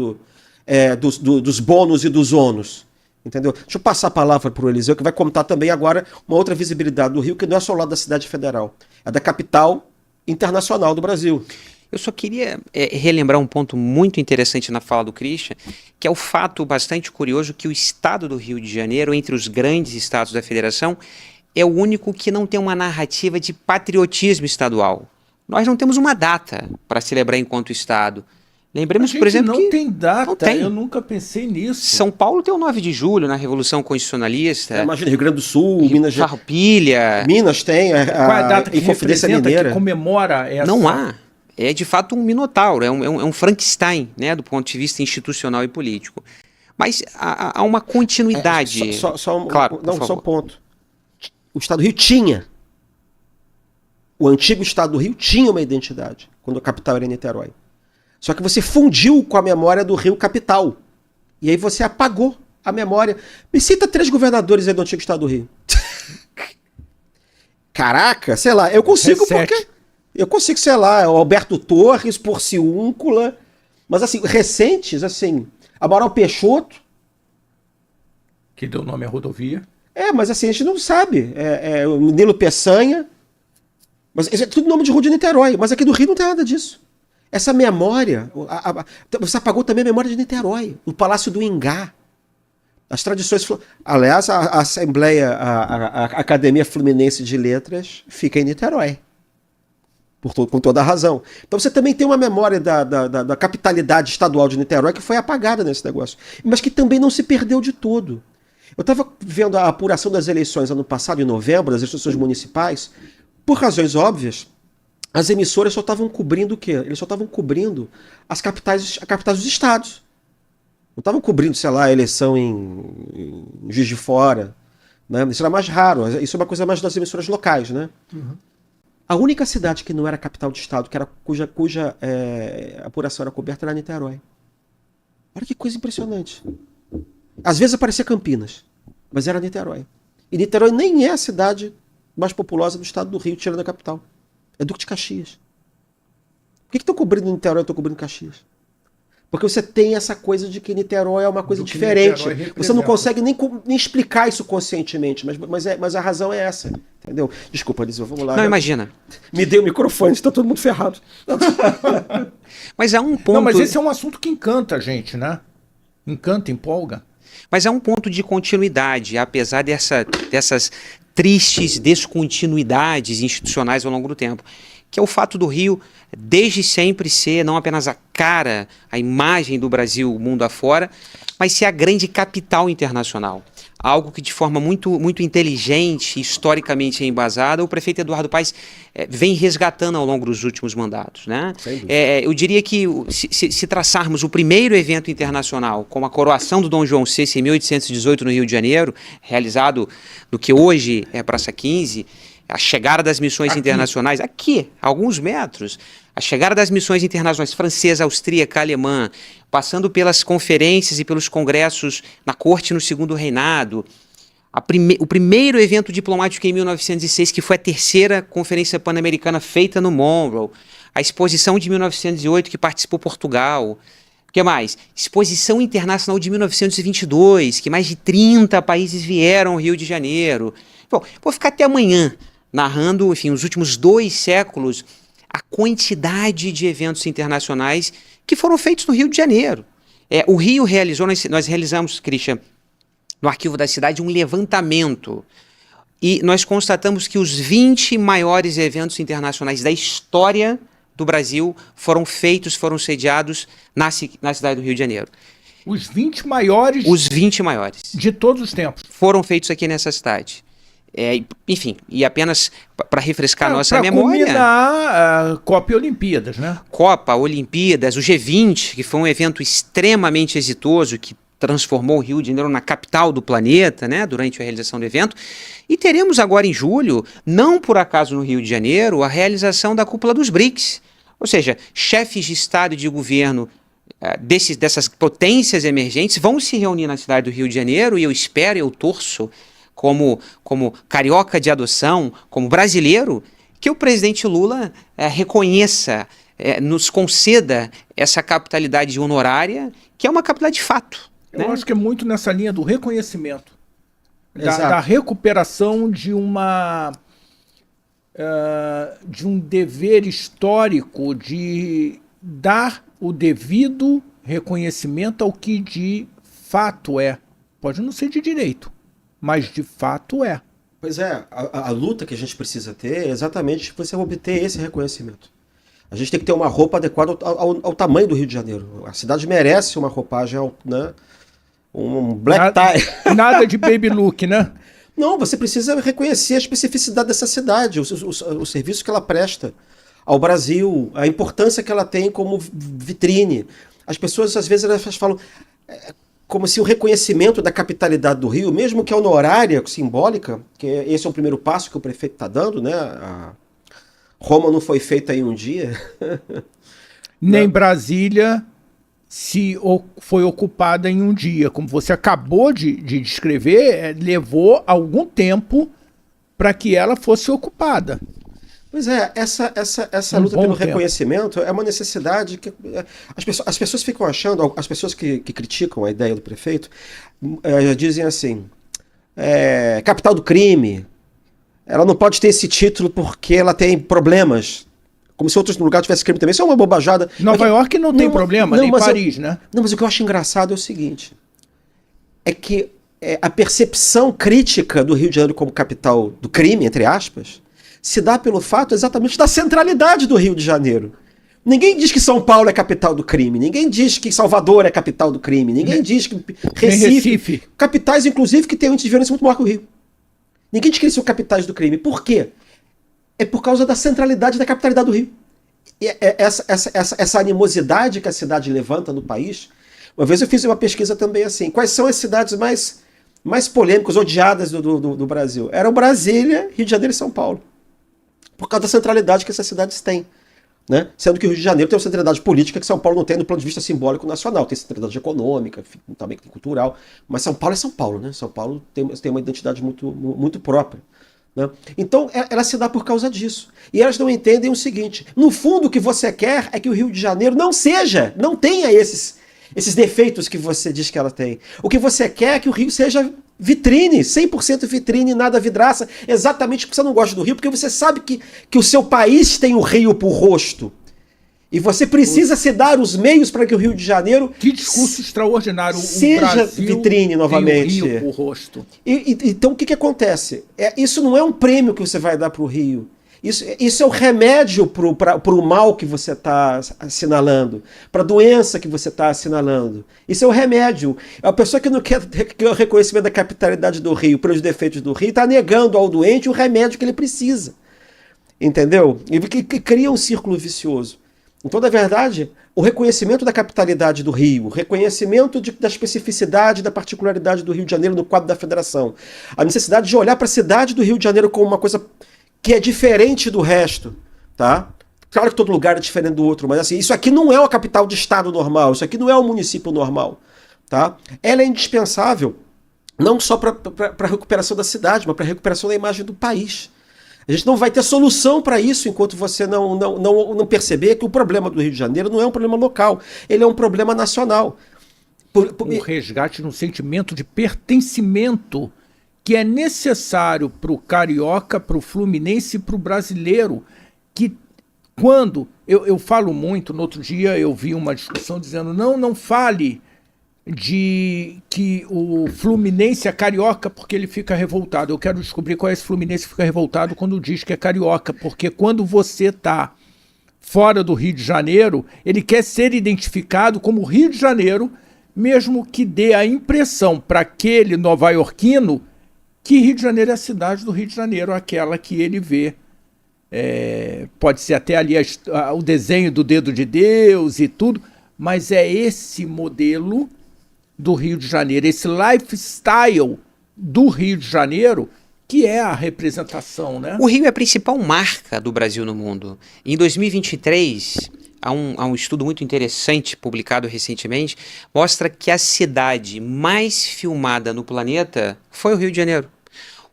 dos bônus e dos ônus. Entendeu? Deixa eu passar a palavra para o Eliseu, que vai contar também agora uma outra visibilidade do Rio, que não é só o lado da cidade federal. É da capital internacional do Brasil. Eu só queria relembrar um ponto muito interessante na fala do Christian, que é o fato bastante curioso que o estado do Rio de Janeiro, entre os grandes estados da federação, é o único que não tem uma narrativa de patriotismo estadual. Nós não temos uma data para celebrar enquanto estado. Lembremos, por exemplo, não tem data, não tem. Eu nunca pensei nisso. São Paulo tem o 9 de julho, na Revolução Constitucionalista. Imagina, Rio Grande do Sul, Minas Gerais. Farroupilha. Minas tem Qual é a data que Inconfidência representa, Mineira. que comemora essa... Não há. É de fato um minotauro, é um Frankenstein, né, do ponto de vista institucional e político. Mas há uma continuidade. Claro, só um ponto. O Estado do Rio tinha. O antigo Estado do Rio tinha uma identidade, quando a capital era Niterói. Só que você fundiu com a memória do Rio capital. E aí você apagou a memória. Me cita 3 governadores aí do antigo Estado do Rio. Caraca, sei lá, eu consigo porque... Eu consigo, sei lá, o Alberto Torres, Porciúncula, mas assim, recentes, assim, Amaral Peixoto. Que deu nome à rodovia. Mas assim, a gente não sabe. O Nilo Peçanha. Mas isso é tudo nome de rua de Niterói. Mas aqui do Rio não tem nada disso. Essa memória. Você apagou também a memória de Niterói, o Palácio do Ingá. As tradições. Aliás, a Assembleia, a Academia Fluminense de Letras fica em Niterói. Com toda a razão. Então você também tem uma memória da capitalidade estadual de Niterói que foi apagada nesse negócio. Mas que também não se perdeu de todo. Eu estava vendo a apuração das eleições ano passado, em novembro, das eleições municipais. Por razões óbvias, as emissoras só estavam cobrindo o quê? Eles só estavam cobrindo as capitais dos estados. Não estavam cobrindo, sei lá, a eleição em Juiz de Fora. Né? Isso era mais raro. Isso é uma coisa mais das emissoras locais, né? Uhum. A única cidade que não era capital de estado, cuja apuração era coberta, era Niterói. Olha que coisa impressionante. Às vezes aparecia Campinas, mas era Niterói. E Niterói nem é a cidade mais populosa do estado do Rio, tirando a capital. É Duque de Caxias. Por que estão cobrindo Niterói e estão cobrindo Caxias? Porque você tem essa coisa de que Niterói é uma coisa diferente. Você não consegue nem explicar isso conscientemente, mas a razão é essa. Entendeu? Desculpa, Eliseu, vamos lá. Não, imagina. Me dê o microfone, está todo mundo ferrado. Mas há um ponto... Não, mas esse é um assunto que encanta a gente, né? Encanta, empolga. Mas há um ponto de continuidade, apesar dessas tristes descontinuidades institucionais ao longo do tempo, que é o fato do Rio, desde sempre, ser não apenas a cara, a imagem do Brasil mundo afora, mas ser a grande capital internacional. Algo que de forma muito, muito inteligente, historicamente embasada, o prefeito Eduardo Paes vem resgatando ao longo dos últimos mandatos. Né? Eu diria que se traçarmos o primeiro evento internacional, como a coroação do Dom João VI em 1818 no Rio de Janeiro, realizado no que hoje é Praça 15, a chegada das missões internacionais, aqui, a alguns metros, a chegada das missões internacionais francesa, austríaca, alemã, passando pelas conferências e pelos congressos na corte no Segundo Reinado, o primeiro evento diplomático em 1906, que foi a terceira conferência pan-americana feita no Monroe, a exposição de 1908, que participou Portugal. O que mais? Exposição Internacional de 1922, que mais de 30 países vieram ao Rio de Janeiro. Bom, vou ficar até amanhã narrando, enfim, os últimos 2 séculos a quantidade de eventos internacionais que foram feitos no Rio de Janeiro. O Rio realizou, nós realizamos, Christian, no Arquivo da Cidade, um levantamento. E nós constatamos que os 20 maiores eventos internacionais da história do Brasil foram sediados na cidade do Rio de Janeiro. Os 20 maiores? Os 20 maiores. De todos os tempos. Foram feitos aqui nessa cidade. Enfim, e apenas para refrescar a nossa memória... Para culminar a Copa e Olimpíadas, né? Copa, Olimpíadas, o G20, que foi um evento extremamente exitoso, que transformou o Rio de Janeiro na capital do planeta, né, durante a realização do evento. E teremos agora em julho, não por acaso no Rio de Janeiro, a realização da cúpula dos BRICS. Ou seja, chefes de Estado e de governo dessas potências emergentes vão se reunir na cidade do Rio de Janeiro, e eu torço, como carioca de adoção, como brasileiro, que o presidente Lula reconheça, nos conceda essa capitalidade honorária, que é uma capitalidade de fato. Eu acho que é muito nessa linha do reconhecimento, da recuperação de um dever histórico de dar o devido reconhecimento ao que de fato é. Pode não ser de direito, mas de fato é. Pois é, a luta que a gente precisa ter é exatamente você obter esse reconhecimento. A gente tem que ter uma roupa adequada ao tamanho do Rio de Janeiro. A cidade merece uma roupagem, né? Um black tie. Nada de baby look, né? Não, você precisa reconhecer a especificidade dessa cidade, o serviço que ela presta ao Brasil, a importância que ela tem como vitrine. As pessoas, às vezes, elas falam como se o reconhecimento da capitalidade do Rio, mesmo que honorária, simbólica, que esse é o primeiro passo que o prefeito está dando, né? Roma não foi feita em um dia. Nem Brasília foi ocupada em um dia. Como você acabou de descrever, levou algum tempo para que ela fosse ocupada. Pois é, essa luta pelo reconhecimento é uma necessidade que as pessoas ficam achando, as pessoas que criticam a ideia do prefeito, dizem assim, capital do crime, ela não pode ter esse título porque ela tem problemas. Como se outros lugares tivessem crime também. Isso é uma bobajada. Nova York não tem problema, nem Paris, né? Não, mas o que eu acho engraçado é o seguinte. É que a percepção crítica do Rio de Janeiro como capital do crime, entre aspas, se dá pelo fato exatamente da centralidade do Rio de Janeiro. Ninguém diz que São Paulo é capital do crime. Ninguém diz que Salvador é capital do crime. Ninguém diz que Recife. Capitais, inclusive, que têm um índice de violência muito maior que o Rio. Ninguém diz que eles são capitais do crime. Por quê? É por causa da centralidade da capitalidade do Rio. E essa animosidade que a cidade levanta no país. Uma vez eu fiz uma pesquisa também assim. Quais são as cidades mais polêmicas, odiadas do Brasil? Eram Brasília, Rio de Janeiro e São Paulo. Por causa da centralidade que essas cidades têm. Né? Sendo que o Rio de Janeiro tem uma centralidade política que São Paulo não tem do ponto de vista simbólico nacional. Tem centralidade econômica, também cultural. Mas São Paulo é São Paulo. Né? São Paulo tem uma identidade muito, muito própria. Né? Então ela se dá por causa disso. E elas não entendem o seguinte: no fundo o que você quer é que o Rio de Janeiro não tenha esses defeitos que você diz que ela tem. O que você quer é que o Rio seja vitrine, 100% vitrine, nada vidraça, exatamente porque você não gosta do Rio, porque você sabe que o seu país tem o Rio por rosto. E você precisa se dar os meios para que o Rio de Janeiro... Que discurso extraordinário. Seja vitrine novamente. Tem o Rio por rosto. Então o que acontece? Isso não é um prêmio que você vai dar para o Rio. Isso é o remédio para o mal que você está assinalando, para a doença que você está assinalando. Isso é o remédio. A pessoa que não quer o reconhecimento da capitalidade do Rio pelos defeitos do Rio está negando ao doente o remédio que ele precisa. Entendeu? E que cria um círculo vicioso. Então, na verdade, o reconhecimento da capitalidade do Rio, o reconhecimento da especificidade, da particularidade do Rio de Janeiro no quadro da federação, a necessidade de olhar para a cidade do Rio de Janeiro como uma coisa que é diferente do resto, tá? Claro que todo lugar é diferente do outro, mas assim, isso aqui não é uma capital de estado normal, isso aqui não é um município normal, tá? Ela é indispensável não só para a recuperação da cidade, mas para a recuperação da imagem do país. A gente não vai ter solução para isso enquanto você não perceber que o problema do Rio de Janeiro não é um problema local, ele é um problema nacional. O resgate de um sentimento de pertencimento que é necessário para o carioca, para o fluminense e para o brasileiro, que quando eu falo muito, no outro dia eu vi uma discussão dizendo não fale de que o Fluminense é carioca porque ele fica revoltado. Eu quero descobrir qual é esse Fluminense que fica revoltado quando diz que é carioca, porque quando você está fora do Rio de Janeiro, ele quer ser identificado como Rio de Janeiro, mesmo que dê a impressão para aquele nova-iorquino que Rio de Janeiro é a cidade do Rio de Janeiro, aquela que ele vê. Pode ser até ali o desenho do dedo de Deus e tudo, mas é esse modelo do Rio de Janeiro, esse lifestyle do Rio de Janeiro, que é a representação, né? O Rio é a principal marca do Brasil no mundo. Em 2023, há um estudo muito interessante, publicado recentemente, mostra que a cidade mais filmada no planeta foi o Rio de Janeiro.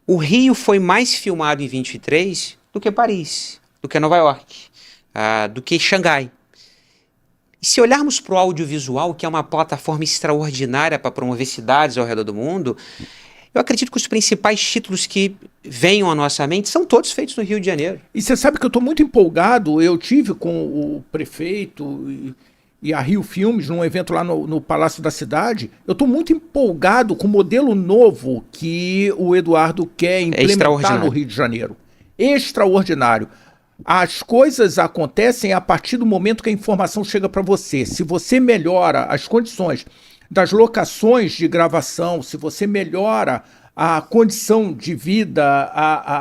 O Rio foi mais filmado em 2023 do que Paris, do que Nova York, do que Xangai. E se olharmos para o audiovisual, que é uma plataforma extraordinária para promover cidades ao redor do mundo, eu acredito que os principais títulos que venham à nossa mente são todos feitos no Rio de Janeiro. E você sabe que eu estou muito empolgado, eu tive com o prefeito e a Rio Filmes num evento lá no Palácio da Cidade, eu estou muito empolgado com o modelo novo que o Eduardo quer implementar no Rio de Janeiro. Extraordinário. As coisas acontecem a partir do momento que a informação chega para você. Se você melhora as condições das locações de gravação, se você melhora a condição de vida,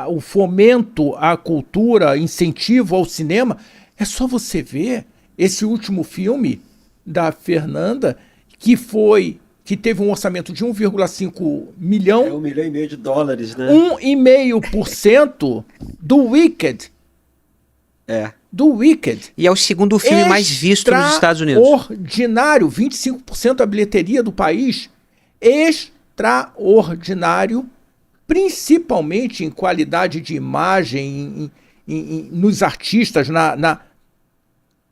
o fomento à cultura, incentivo ao cinema, é só você ver esse último filme da Fernanda, que teve um orçamento de 1,5 milhão. $1,5 milhão, né? 1,5% do Wicked. Do Wicked. E é o segundo filme mais visto nos Estados Unidos. Extraordinário, 25% da bilheteria do país. Extraordinário, principalmente em qualidade de imagem, nos artistas.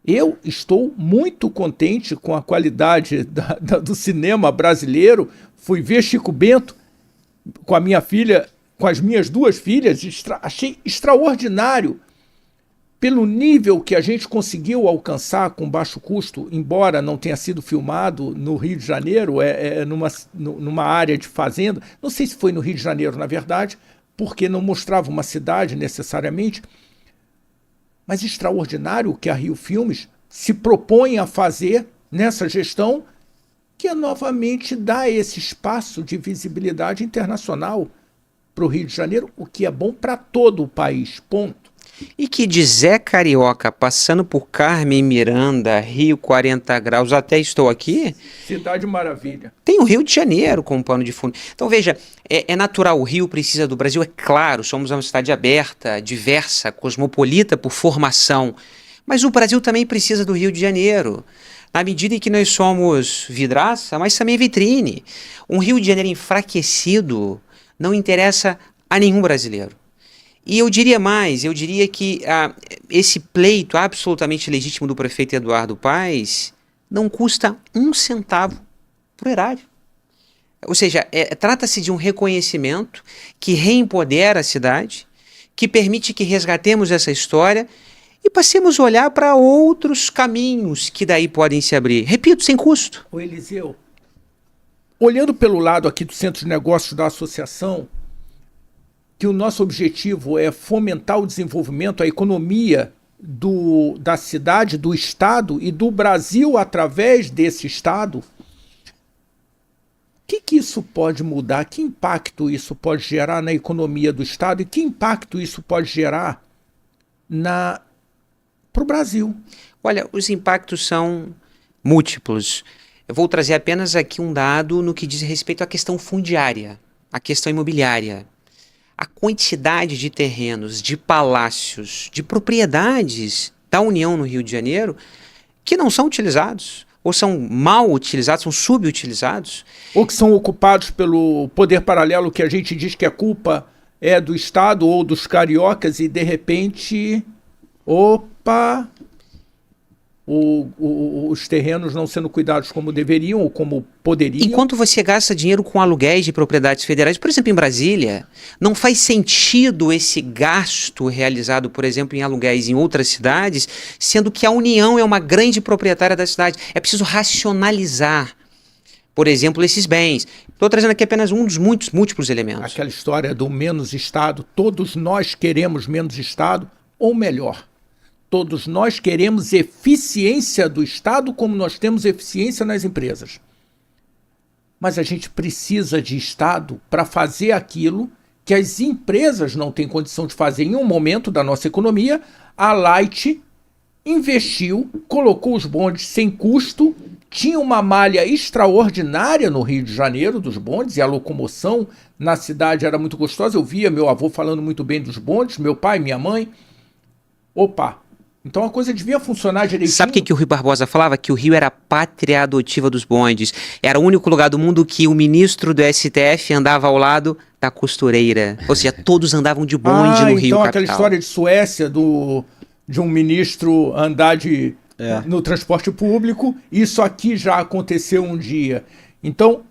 Eu estou muito contente com a qualidade do cinema brasileiro. Fui ver Chico Bento com a minha filha, com as minhas duas filhas, achei extraordinário. Pelo nível que a gente conseguiu alcançar com baixo custo, embora não tenha sido filmado no Rio de Janeiro, numa área de fazenda, não sei se foi no Rio de Janeiro, na verdade, porque não mostrava uma cidade necessariamente, mas extraordinário o que a Rio Filmes se propõe a fazer nessa gestão, que é novamente dar esse espaço de visibilidade internacional para o Rio de Janeiro, o que é bom para todo o país, ponto. E que de Zé Carioca, passando por Carmen Miranda, Rio 40 graus, até estou aqui... Cidade Maravilha. Tem o Rio de Janeiro como pano de fundo. Então veja, é natural, o Rio precisa do Brasil, é claro, somos uma cidade aberta, diversa, cosmopolita por formação, mas o Brasil também precisa do Rio de Janeiro. Na medida em que nós somos vidraça, mas também vitrine. Um Rio de Janeiro enfraquecido não interessa a nenhum brasileiro. E eu diria mais, eu diria que esse pleito absolutamente legítimo do prefeito Eduardo Paes não custa um centavo para o erário. Ou seja, trata-se de um reconhecimento que reempodera a cidade, que permite que resgatemos essa história e passemos a olhar para outros caminhos que daí podem se abrir. Repito, sem custo. Ô Eliseu, olhando pelo lado aqui do Centro de Negócios da Associação, que o nosso objetivo é fomentar o desenvolvimento, a economia da cidade, do Estado e do Brasil através desse Estado, o que isso pode mudar? Que impacto isso pode gerar na economia do Estado e que impacto isso pode gerar para o Brasil? Olha, os impactos são múltiplos. Eu vou trazer apenas aqui um dado no que diz respeito à questão fundiária, à questão imobiliária. A quantidade de terrenos, de palácios, de propriedades da União no Rio de Janeiro que não são utilizados, ou são mal utilizados, são subutilizados. Ou que são ocupados pelo poder paralelo, que a gente diz que a culpa é do Estado ou dos cariocas e de repente, opa... os terrenos não sendo cuidados como deveriam ou como poderiam. Enquanto você gasta dinheiro com aluguéis de propriedades federais, por exemplo, em Brasília, não faz sentido esse gasto realizado, por exemplo, em aluguéis em outras cidades, sendo que a União é uma grande proprietária da cidade. É preciso racionalizar, por exemplo, esses bens. Estou trazendo aqui apenas um dos múltiplos elementos. Aquela história do menos Estado, todos nós queremos menos Estado, ou melhor, todos nós queremos eficiência do Estado como nós temos eficiência nas empresas. Mas a gente precisa de Estado para fazer aquilo que as empresas não têm condição de fazer em um momento da nossa economia. A Light investiu, colocou os bondes sem custo, tinha uma malha extraordinária no Rio de Janeiro dos bondes, e a locomoção na cidade era muito gostosa. Eu via meu avô falando muito bem dos bondes, meu pai, minha mãe. Opa! Então a coisa devia funcionar direitinho. Sabe o que o Rui Barbosa falava? Que o Rio era a pátria adotiva dos bondes. Era o único lugar do mundo que o ministro do STF andava ao lado da costureira. Ou seja, todos andavam de bonde no Rio então capital. Aquela história de Suécia, de um ministro andar no transporte público, isso aqui já aconteceu um dia. Então,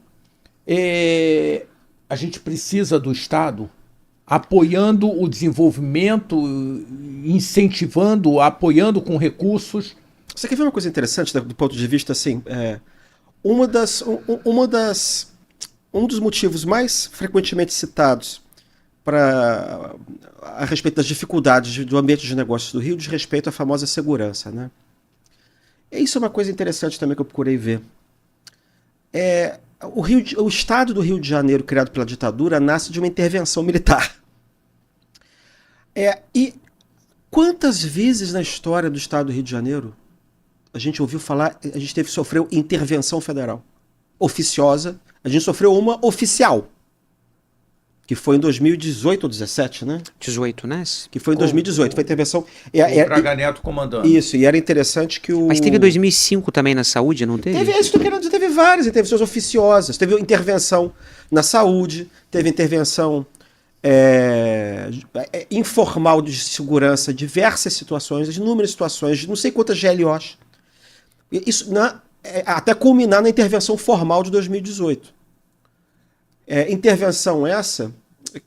a gente precisa do Estado apoiando o desenvolvimento, incentivando, apoiando com recursos. Você quer ver uma coisa interessante do ponto de vista assim? Um dos motivos mais frequentemente citados a respeito das dificuldades do ambiente de negócios do Rio diz respeito à famosa segurança, né? E isso é uma coisa interessante também que eu procurei ver. O Estado do Rio de Janeiro, criado pela ditadura, nasce de uma intervenção militar. E quantas vezes na história do Estado do Rio de Janeiro a gente ouviu falar, a gente sofreu intervenção federal oficiosa, a gente sofreu uma oficial, que foi em 2018 ou 17, né? 18, né? Que foi em 2018, foi a intervenção. O Braga Neto comandando. Isso, e era interessante que Mas teve 2005 também na saúde, não teve? Teve várias intervenções oficiosas. Teve intervenção na saúde, teve intervenção informal de segurança, diversas situações, inúmeras situações, não sei quantas GLOs. Isso até culminar na intervenção formal de 2018. Intervenção essa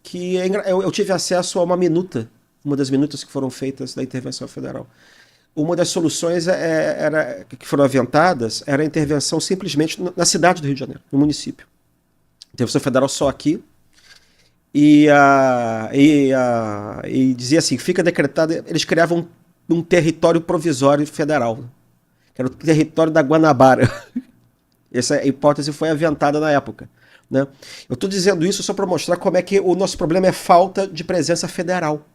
que eu tive acesso a uma das minutas que foram feitas da intervenção federal. Uma das soluções que foram aventadas era a intervenção simplesmente na cidade do Rio de Janeiro, no município. Intervenção federal só aqui. E dizia assim, fica decretado, eles criavam um território provisório federal, que era o território da Guanabara. Essa hipótese foi aventada na época, né? Eu estou dizendo isso só para mostrar como é que o nosso problema é falta de presença federal.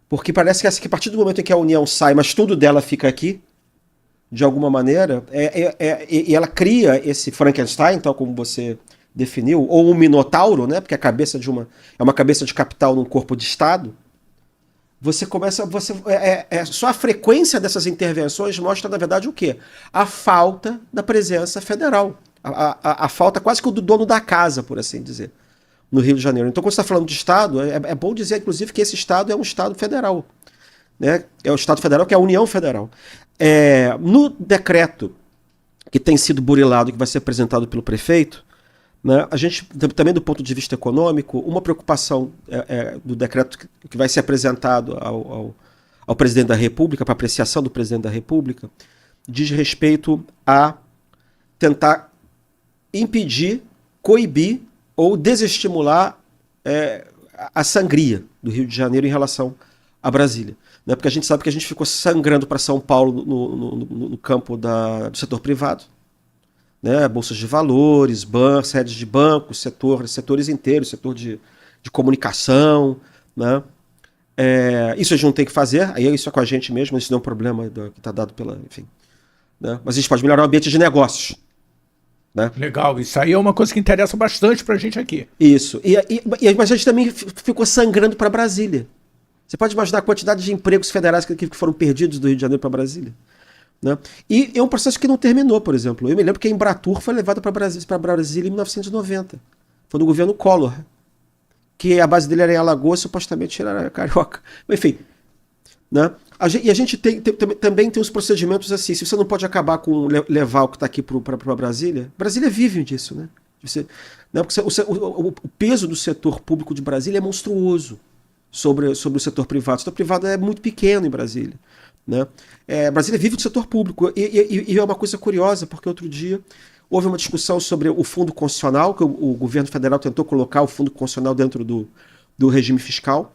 Porque parece que a partir do momento em que a União sai, mas tudo dela fica aqui, de alguma maneira, e ela cria esse Frankenstein, tal como você definiu, ou um minotauro, né? Porque a cabeça é uma cabeça de capital num corpo de Estado. Só a frequência dessas intervenções mostra, na verdade, o quê? A falta da presença federal. A falta quase que do dono da casa, por assim dizer, no Rio de Janeiro. Então, quando você está falando de Estado, é bom dizer, inclusive, que esse Estado é um Estado federal, né? É o Estado federal, que é a União Federal. No decreto que tem sido burilado, que vai ser apresentado pelo prefeito, né, a gente, também do ponto de vista econômico, uma preocupação do decreto que vai ser apresentado ao presidente da República, para apreciação do presidente da República, diz respeito a tentar impedir, coibir ou desestimular a sangria do Rio de Janeiro em relação a Brasília. Né? Porque a gente sabe que a gente ficou sangrando para São Paulo no campo do setor privado. Né? Bolsas de valores, sedes de bancos, setores inteiros, setor de comunicação. Né? Isso a gente não tem que fazer, aí isso é com a gente mesmo, isso não é um problema que está dado pela... Enfim, né? Mas a gente pode melhorar o ambiente de negócios. Né? Legal, isso aí é uma coisa que interessa bastante pra gente aqui. Isso, mas a gente também ficou sangrando para Brasília. Você pode imaginar a quantidade de empregos federais que foram perdidos do Rio de Janeiro para Brasília. Né? E é um processo que não terminou, por exemplo. Eu me lembro que a Embratur foi levada para Brasília em 1990. Foi no governo Collor. Que a base dele era em Alagoas, supostamente era carioca. Enfim, né? E a gente também tem os procedimentos assim. Se você não pode acabar com levar o que está aqui para Brasília, Brasília vive disso, né? Não, porque o peso do setor público de Brasília é monstruoso sobre o setor privado. O setor privado é muito pequeno em Brasília, né? Brasília vive do setor público. E é uma coisa curiosa, porque outro dia houve uma discussão sobre o fundo constitucional, que o governo federal tentou colocar o fundo constitucional dentro do regime fiscal.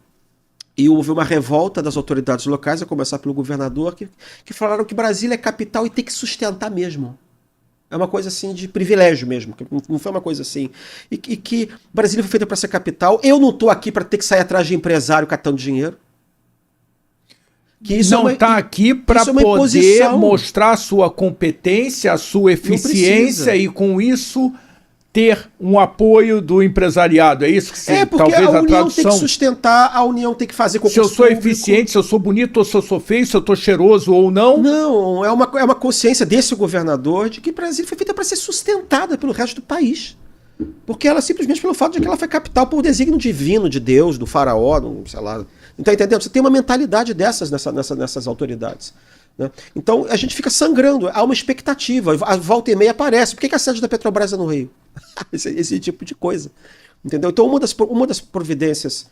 E houve uma revolta das autoridades locais, a começar pelo governador, que falaram que Brasília é capital e tem que sustentar mesmo. É uma coisa assim de privilégio mesmo, que não foi uma coisa assim. E que Brasília foi feita para ser capital. Eu não estou aqui para ter que sair atrás de empresário catando dinheiro. Que isso não está aqui para poder mostrar a sua competência, a sua eficiência e com isso ter um apoio do empresariado. É isso que você porque talvez a União tradução... tem que sustentar, a União tem que fazer concurso Se eu sou público. eficiente, se eu sou bonito ou se eu sou feio, se eu estou cheiroso ou não. Não, é uma consciência desse governador de que Brasília foi feita para ser sustentada pelo resto do país. Porque ela simplesmente pelo fato de que ela foi capital por desígnio divino de Deus, do faraó, sei lá. Então, entendendo? Você tem uma mentalidade dessas nessas autoridades. Né? Então a gente fica sangrando, há uma expectativa, a volta e meia aparece. Por que a sede da Petrobras é no Rio? esse tipo de coisa, entendeu? Então uma das providências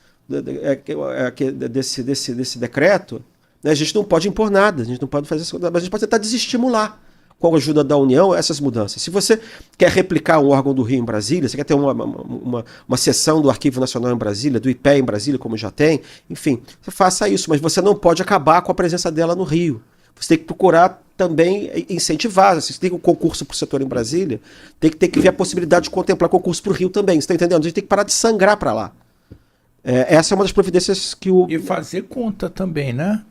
desse decreto, né, a gente não pode impor nada, a gente não pode fazer isso, mas a gente pode tentar desestimular com a ajuda da União essas mudanças. Se você quer replicar um órgão do Rio em Brasília, você quer ter uma seção do Arquivo Nacional em Brasília, do IPE em Brasília, como já tem, enfim, você faça isso, mas você não pode acabar com a presença dela no Rio. Você tem que procurar também incentivar. Se tem um concurso para o setor em Brasília, tem que ver a possibilidade de contemplar concurso para o Rio também. Você está entendendo? A gente tem que parar de sangrar para lá. Essa é uma das providências que E fazer conta também, né?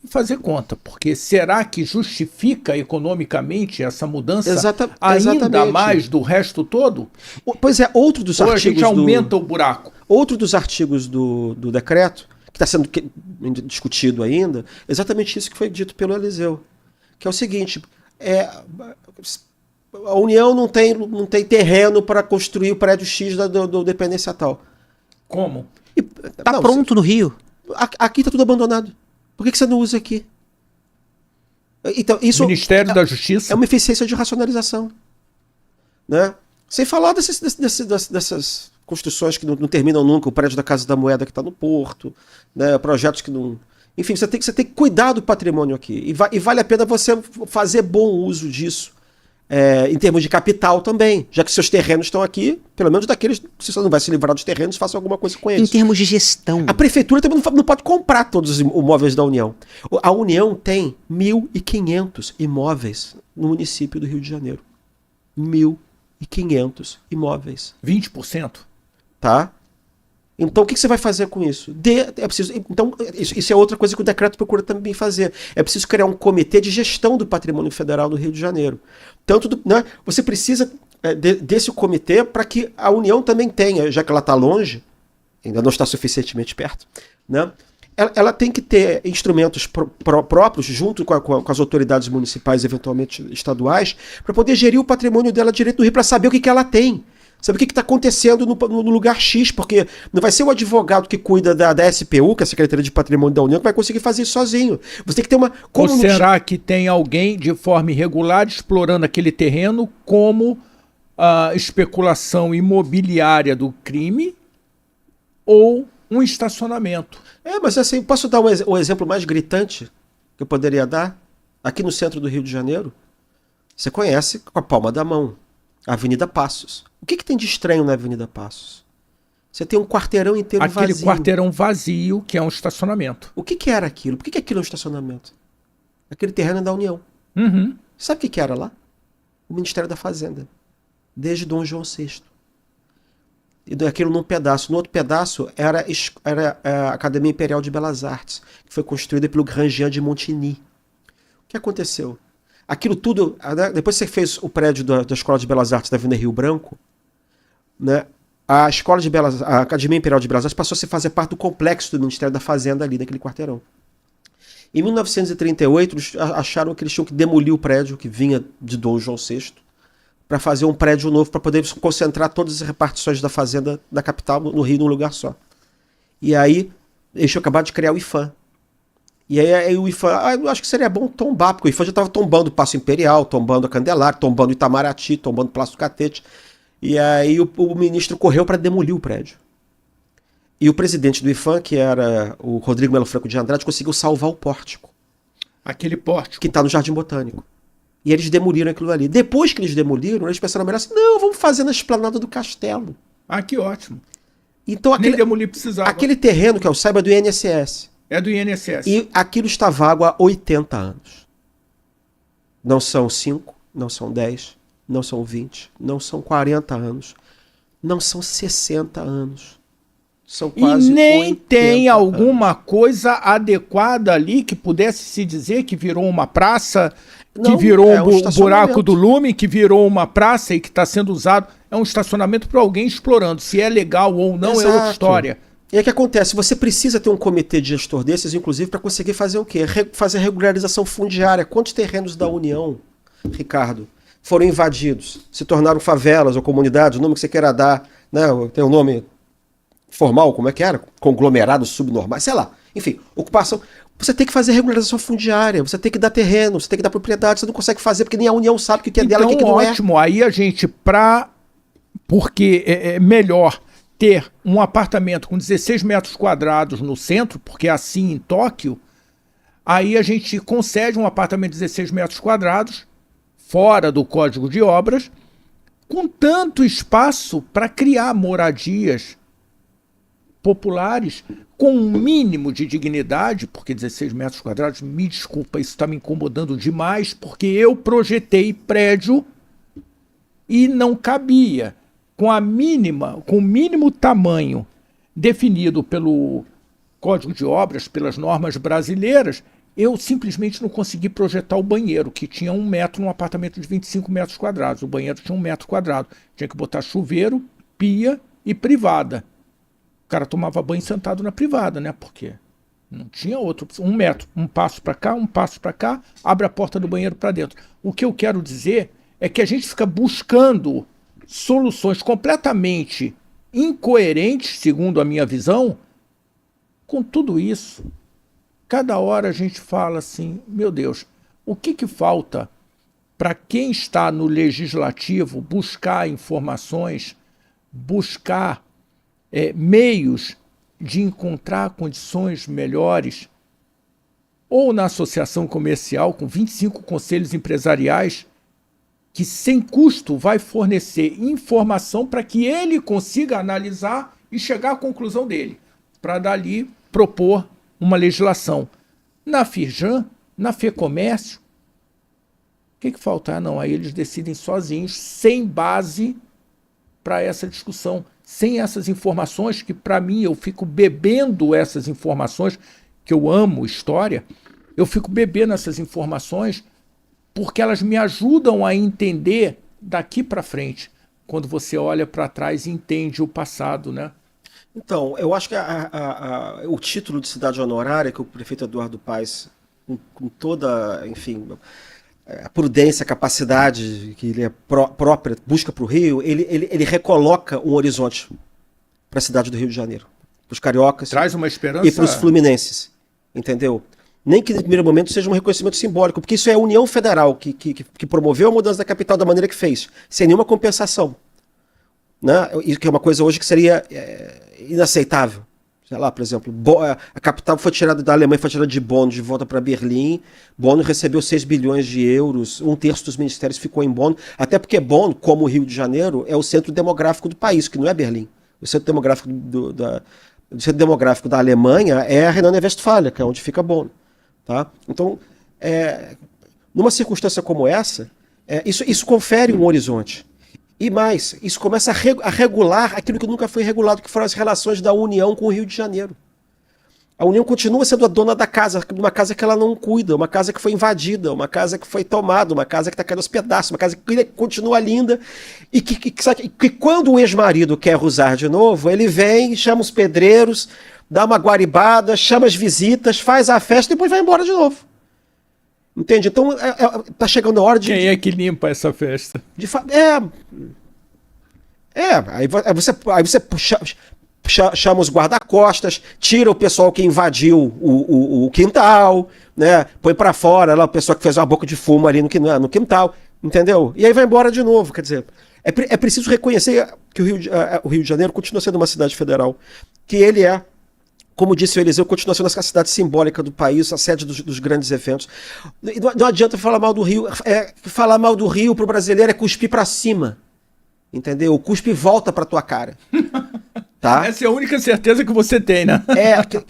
E fazer conta, porque será que justifica economicamente essa mudança ainda mais do resto todo? Pois é, outro dos artigos... Ou a gente aumenta o buraco? Outro dos artigos do decreto, que está sendo discutido ainda, exatamente isso que foi dito pelo Eliseu, que é o seguinte, a União não tem terreno para construir o prédio X do Dependência tal. Como? Está pronto no Rio. Aqui está tudo abandonado. Por que você não usa aqui? Então, isso Ministério da Justiça é uma eficiência de racionalização. Né? Sem falar dessas construções que não terminam nunca, o prédio da Casa da Moeda que está no Porto, né? Projetos que não... Enfim, você tem que cuidar do patrimônio aqui. E vale a pena você fazer bom uso disso, em termos de capital também. Já que seus terrenos estão aqui, pelo menos daqueles, se você não vai se livrar dos terrenos, faça alguma coisa com eles. Em termos de gestão. A prefeitura também não pode comprar todos os imóveis da União. A União tem 1.500 imóveis no município do Rio de Janeiro. 1.500 imóveis. 20%. Tá? Então o que você vai fazer com isso? Então isso é outra coisa que o decreto procura também fazer. É preciso criar um comitê de gestão do patrimônio federal do Rio de Janeiro. Né, você precisa desse comitê para que a União também tenha, já que ela está longe, ainda não está suficientemente perto, né? Ela tem que ter instrumentos próprios, junto com as autoridades municipais, eventualmente estaduais, para poder gerir o patrimônio dela direito do Rio, para saber o que ela tem. Sabe o que está acontecendo no lugar X, porque não vai ser o advogado que cuida da SPU, que é a Secretaria de Patrimônio da União, que vai conseguir fazer isso sozinho. Você tem que ter uma... Ou será que tem alguém de forma irregular explorando aquele terreno como a especulação imobiliária do crime ou um estacionamento? Mas assim, posso dar o exemplo mais gritante que eu poderia dar? Aqui no centro do Rio de Janeiro, você conhece com a palma da mão a Avenida Passos. O que tem de estranho na Avenida Passos? Você tem um quarteirão inteiro vazio. Aquele quarteirão vazio que é um estacionamento. O que era aquilo? Por que aquilo é um estacionamento? Aquele terreno é da União. Uhum. Sabe o que era lá? O Ministério da Fazenda. Desde Dom João VI. E aquilo num pedaço. No outro pedaço era a Academia Imperial de Belas Artes, que foi construída pelo Grand-Jean de Montigny. O que aconteceu? Aquilo tudo, depois que você fez o prédio da Escola de Belas Artes da Avenida Rio Branco, né, a Academia Imperial de Belas Artes passou a fazer parte do complexo do Ministério da Fazenda ali, naquele quarteirão. Em 1938, eles acharam que eles tinham que demolir o prédio que vinha de Dom João VI para fazer um prédio novo, para poder concentrar todas as repartições da Fazenda da capital, no Rio, num lugar só. E aí, eles tinham acabado de criar o IFAM. E aí o IFAM, eu acho que seria bom tombar, porque o IFAM já estava tombando o Paço Imperial, tombando a Candelária, tombando o Itamaraty, tombando o Palácio do Catete. E aí o ministro correu para demolir o prédio. E o presidente do IFAM, que era o Rodrigo Melo Franco de Andrade, conseguiu salvar o pórtico. Aquele pórtico. Que está no Jardim Botânico. E eles demoliram aquilo ali. Depois que eles demoliram, eles pensaram melhor assim, não, vamos fazer na esplanada do castelo. Ah, que ótimo. Então Nem demolir precisava. aquele terreno, que eu saiba, é do INSS. É do INSS. E aquilo está vago há 80 anos. Não são 5, não são 10, não são 20, não são 40 anos, não são 60 anos. São quase 80 E nem tem anos. alguma coisa adequada ali que pudesse se dizer que virou uma praça, que Não, virou é um um estacionamento. buraco do Lume, que virou uma praça e que está sendo usado. É um estacionamento para alguém explorando. Se é legal ou não é outra Exato. história. E aí o que acontece? Você precisa ter um comitê de gestor desses, inclusive, para conseguir fazer o quê? Fazer regularização fundiária. Quantos terrenos da União, Ricardo, foram invadidos, se tornaram favelas ou comunidades, o nome que você queira dar, né? Tem um nome formal, como é que era? Conglomerados subnormais, sei lá. Enfim, ocupação. Você tem que fazer regularização fundiária, você tem que dar terreno, você tem que dar propriedade, você não consegue fazer porque nem a União sabe o que é dela e o que não é. Ótimo. Aí a gente, porque é melhor ter um apartamento com 16 metros quadrados no centro, porque é assim em Tóquio, aí a gente concede um apartamento de 16 metros quadrados, fora do Código de Obras, com tanto espaço para criar moradias populares com um mínimo de dignidade, porque 16 metros quadrados, me desculpa, isso está me incomodando demais, porque eu projetei prédio e não cabia. Com o mínimo tamanho definido pelo Código de Obras, pelas normas brasileiras, eu simplesmente não consegui projetar o banheiro, que tinha 1 metro num apartamento de 25 metros quadrados. O banheiro tinha 1 metro quadrado. Tinha que botar chuveiro, pia e privada. O cara tomava banho sentado na privada, né? Porque não tinha outra opção. 1 metro, um passo para cá, abre a porta do banheiro para dentro. O que eu quero dizer é que a gente fica buscando soluções completamente incoerentes, segundo a minha visão, com tudo isso. Cada hora a gente fala assim, meu Deus, o que falta para quem está no legislativo buscar informações, buscar meios de encontrar condições melhores, ou na associação comercial com 25 conselhos empresariais, que sem custo vai fornecer informação para que ele consiga analisar e chegar à conclusão dele, para dali propor uma legislação. Na Firjan, na FEComércio, o que falta? Não, aí eles decidem sozinhos, sem base para essa discussão, sem essas informações que, para mim, eu fico bebendo essas informações, que eu amo história, eu fico bebendo essas informações porque elas me ajudam a entender daqui para frente, quando você olha para trás e entende o passado, né? Então, eu acho que o título de cidade honorária que o prefeito Eduardo Paes, com toda, enfim, a prudência, a capacidade que ele própria busca para o Rio, ele recoloca um horizonte para a cidade do Rio de Janeiro, para os cariocas. Traz uma esperança. E para os fluminenses, entendeu? Nem que no primeiro momento seja um reconhecimento simbólico, porque isso é a União Federal que promoveu a mudança da capital da maneira que fez, sem nenhuma compensação. Né? Isso que é uma coisa hoje que seria inaceitável. Sei lá, por exemplo, a capital foi tirada da Alemanha, foi tirada de Bonn de volta para Berlim. Bonn recebeu 6 bilhões de euros, 1/3 dos ministérios ficou em Bonn, até porque Bonn, como o Rio de Janeiro, é o centro demográfico do país, que não é Berlim. O centro demográfico da Alemanha é a Renânia-Westfália, que é onde fica Bonn. Tá? Então, numa circunstância como essa, isso confere um horizonte. E mais, isso começa a regular aquilo que nunca foi regulado, que foram as relações da União com o Rio de Janeiro. A União continua sendo a dona da casa, uma casa que ela não cuida, uma casa que foi invadida, uma casa que foi tomada, uma casa que está caindo aos pedaços, uma casa que continua linda, e que quando o ex-marido quer usar de novo, ele vem, chama os pedreiros, dá uma guaribada, chama as visitas, faz a festa e depois vai embora de novo. Entende? Então, tá chegando a hora de... Quem é que limpa essa festa? Aí você puxa... chama os guarda-costas, tira o pessoal que invadiu o quintal, né? Põe para fora lá o pessoal que fez uma boca de fumo ali no quintal, entendeu? E aí vai embora de novo, quer dizer, é preciso reconhecer que o Rio de Janeiro continua sendo uma cidade federal, que ele é, como disse o Eliseu, continua sendo a cidade simbólica do país, a sede dos grandes eventos. Não adianta falar mal do Rio. Falar mal do Rio pro brasileiro é cuspir para cima. Entendeu? O cuspe volta pra tua cara. Tá? Essa é a única certeza que você tem, né?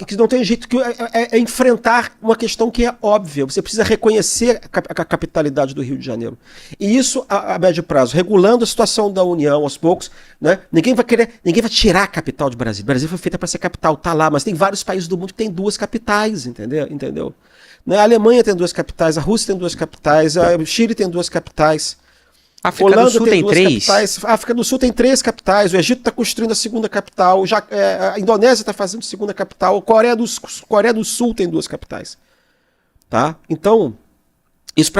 Que não tem jeito, é enfrentar uma questão que é óbvia. Você precisa reconhecer a capitalidade do Rio de Janeiro. E isso a médio prazo, regulando a situação da União aos poucos, né? Ninguém vai tirar a capital de Brasília. O Brasil foi feita para ser capital, tá lá, mas tem vários países do mundo que tem 2 capitais, entendeu? Né? A Alemanha tem 2 capitais, a Rússia tem 2 capitais, o Chile tem 2 capitais. A África do Sul tem 3. Capitais. A África do Sul tem 3 capitais. O Egito está construindo a 2ª capital. A Indonésia está fazendo a 2ª capital. A Coreia do Sul tem 2 capitais. Tá? Então, isso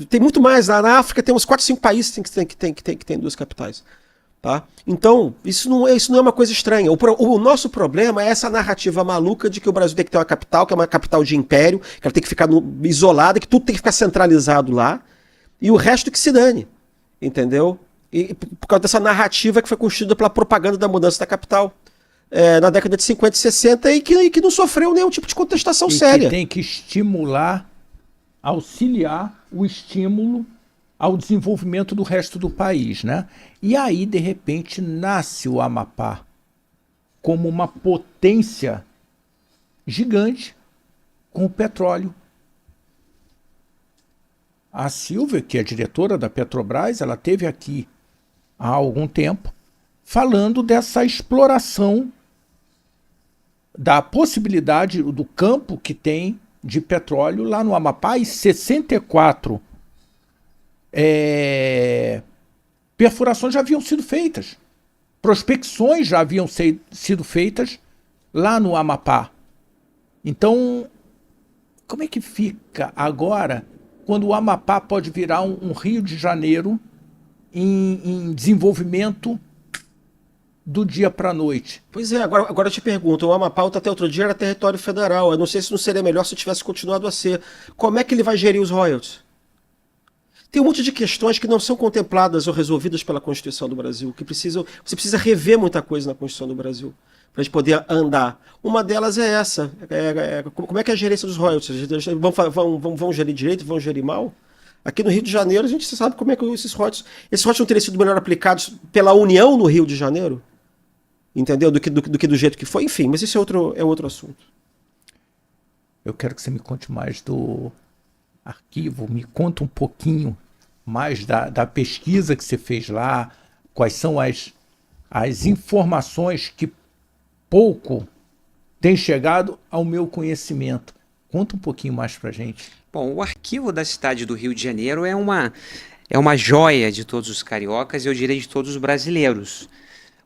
tem muito mais. Na África tem uns 4, 5 países que tem 2 capitais. Tá? Então, isso não é uma coisa estranha. O nosso problema é essa narrativa maluca de que o Brasil tem que ter uma capital, que é uma capital de império, que ela tem que ficar isolada, que tudo tem que ficar centralizado lá, e o resto que se dane. Entendeu? E por causa dessa narrativa que foi construída pela propaganda da mudança da capital na década de 50 e 60 e que não sofreu nenhum tipo de contestação séria. Que tem que estimular, auxiliar o estímulo ao desenvolvimento do resto do país, né? E aí, de repente, nasce o Amapá como uma potência gigante com o petróleo. A Silvia, que é diretora da Petrobras, ela esteve aqui há algum tempo falando dessa exploração, da possibilidade do campo que tem de petróleo lá no Amapá, e 64 perfurações já haviam sido feitas, prospecções já haviam sido feitas lá no Amapá. Então, como é que fica agora quando o Amapá pode virar um Rio de Janeiro em desenvolvimento do dia para a noite? Pois é, agora eu te pergunto, o Amapá até outro dia era território federal, eu não sei se não seria melhor se tivesse continuado a ser. Como é que ele vai gerir os royalties? Tem um monte de questões que não são contempladas ou resolvidas pela Constituição do Brasil, você precisa rever muita coisa na Constituição do Brasil para a gente poder andar. Uma delas é essa. Como é que é a gerência dos royalties? Vão gerir direito, vão gerir mal? Aqui no Rio de Janeiro, a gente sabe como é que esses royalties não teriam sido melhor aplicados pela União no Rio de Janeiro? Entendeu? Do que do jeito que foi. Enfim, mas isso é outro assunto. Eu quero que você me conte mais do arquivo, me conta um pouquinho mais da pesquisa que você fez lá, quais são as informações que pouco tem chegado ao meu conhecimento. Conta um pouquinho mais pra gente. Bom, o arquivo da cidade do Rio de Janeiro é uma joia de todos os cariocas e eu diria de todos os brasileiros,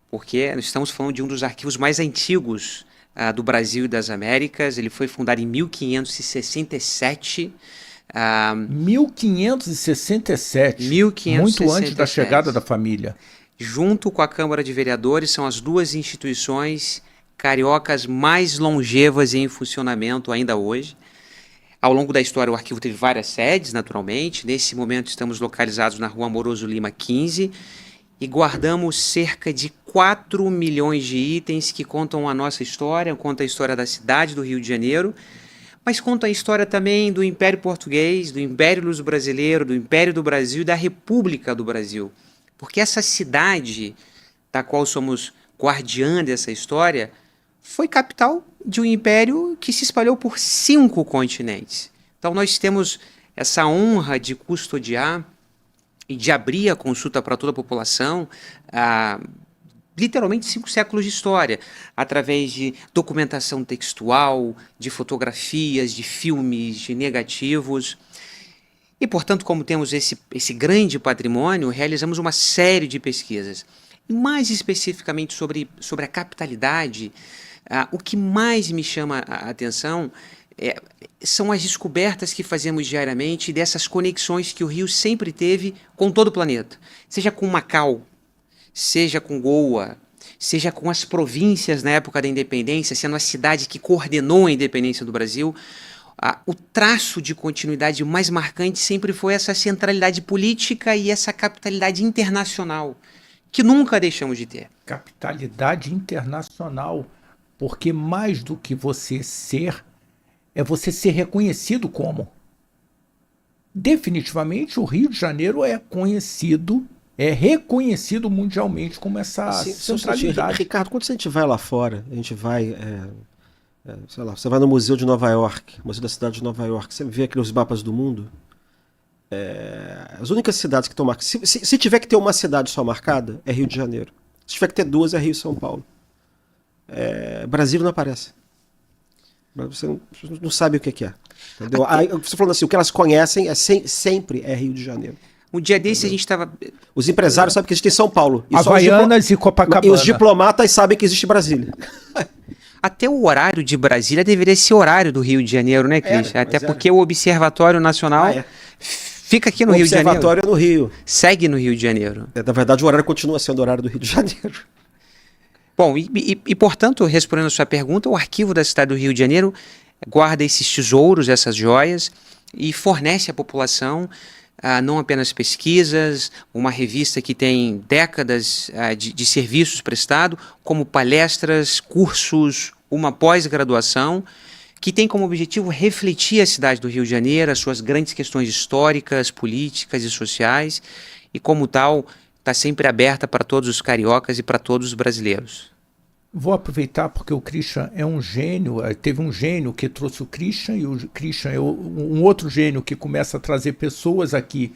porque nós estamos falando de um dos arquivos mais antigos do Brasil e das Américas. Ele foi fundado em 1567. 1567, muito antes da chegada da família. Junto com a Câmara de Vereadores, são as 2 instituições cariocas mais longevas em funcionamento ainda hoje. Ao longo da história, o arquivo teve várias sedes, naturalmente. Nesse momento, estamos localizados na Rua Amoroso Lima 15 e guardamos cerca de 4 milhões de itens que contam a nossa história, contam a história da cidade do Rio de Janeiro, mas contam a história também do Império Português, do Império Luso-Brasileiro, do Império do Brasil e da República do Brasil. Porque essa cidade, da qual somos guardiã dessa história, foi capital de um império que se espalhou por 5 continentes. Então nós temos essa honra de custodiar e de abrir a consulta para toda a população, literalmente 5 séculos de história, através de documentação textual, de fotografias, de filmes, de negativos. E, portanto, como temos esse grande patrimônio, realizamos uma série de pesquisas. E mais especificamente sobre a capitalidade, o que mais me chama a atenção são as descobertas que fazemos diariamente dessas conexões que o Rio sempre teve com todo o planeta. Seja com Macau, seja com Goa, seja com as províncias na época da independência, sendo a cidade que coordenou a independência do Brasil, o traço de continuidade mais marcante sempre foi essa centralidade política e essa capitalidade internacional, que nunca deixamos de ter. Capitalidade internacional, porque mais do que você ser, é você ser reconhecido como. Definitivamente o Rio de Janeiro é reconhecido mundialmente como essa centralidade. Ricardo, quando a gente vai lá fora, a gente vai, sei lá, você vai no Museu de Nova York, Museu da Cidade de Nova York, você vê aqueles mapas do mundo, as únicas cidades que estão marcadas, se tiver que ter uma cidade só marcada, é Rio de Janeiro. Se tiver que ter duas, é Rio e São Paulo. Brasília não aparece. Você não sabe o que é. Entendeu? Você falando assim, o que elas conhecem sempre é Rio de Janeiro. Um dia desse a gente estava... Os empresários sabem que existe em São Paulo. Havaianas e Copacabana. E os diplomatas sabem que existe Brasília. Até o horário de Brasília deveria ser horário do Rio de Janeiro, né, Cris? Até porque o Observatório Nacional fica aqui no Rio de Janeiro. O Observatório é no Rio. Segue no Rio de Janeiro. Na verdade, o horário continua sendo o horário do Rio de Janeiro. Bom, portanto, respondendo a sua pergunta, o arquivo da cidade do Rio de Janeiro guarda esses tesouros, essas joias, e fornece à população não apenas pesquisas, uma revista que tem décadas de serviços prestados, como palestras, cursos, uma pós-graduação, que tem como objetivo refletir a cidade do Rio de Janeiro, as suas grandes questões históricas, políticas e sociais, e como tal, está sempre aberta para todos os cariocas e para todos os brasileiros. Vou aproveitar porque o Christian é um gênio, teve um gênio que trouxe o Christian, e o Christian é um outro gênio que começa a trazer pessoas aqui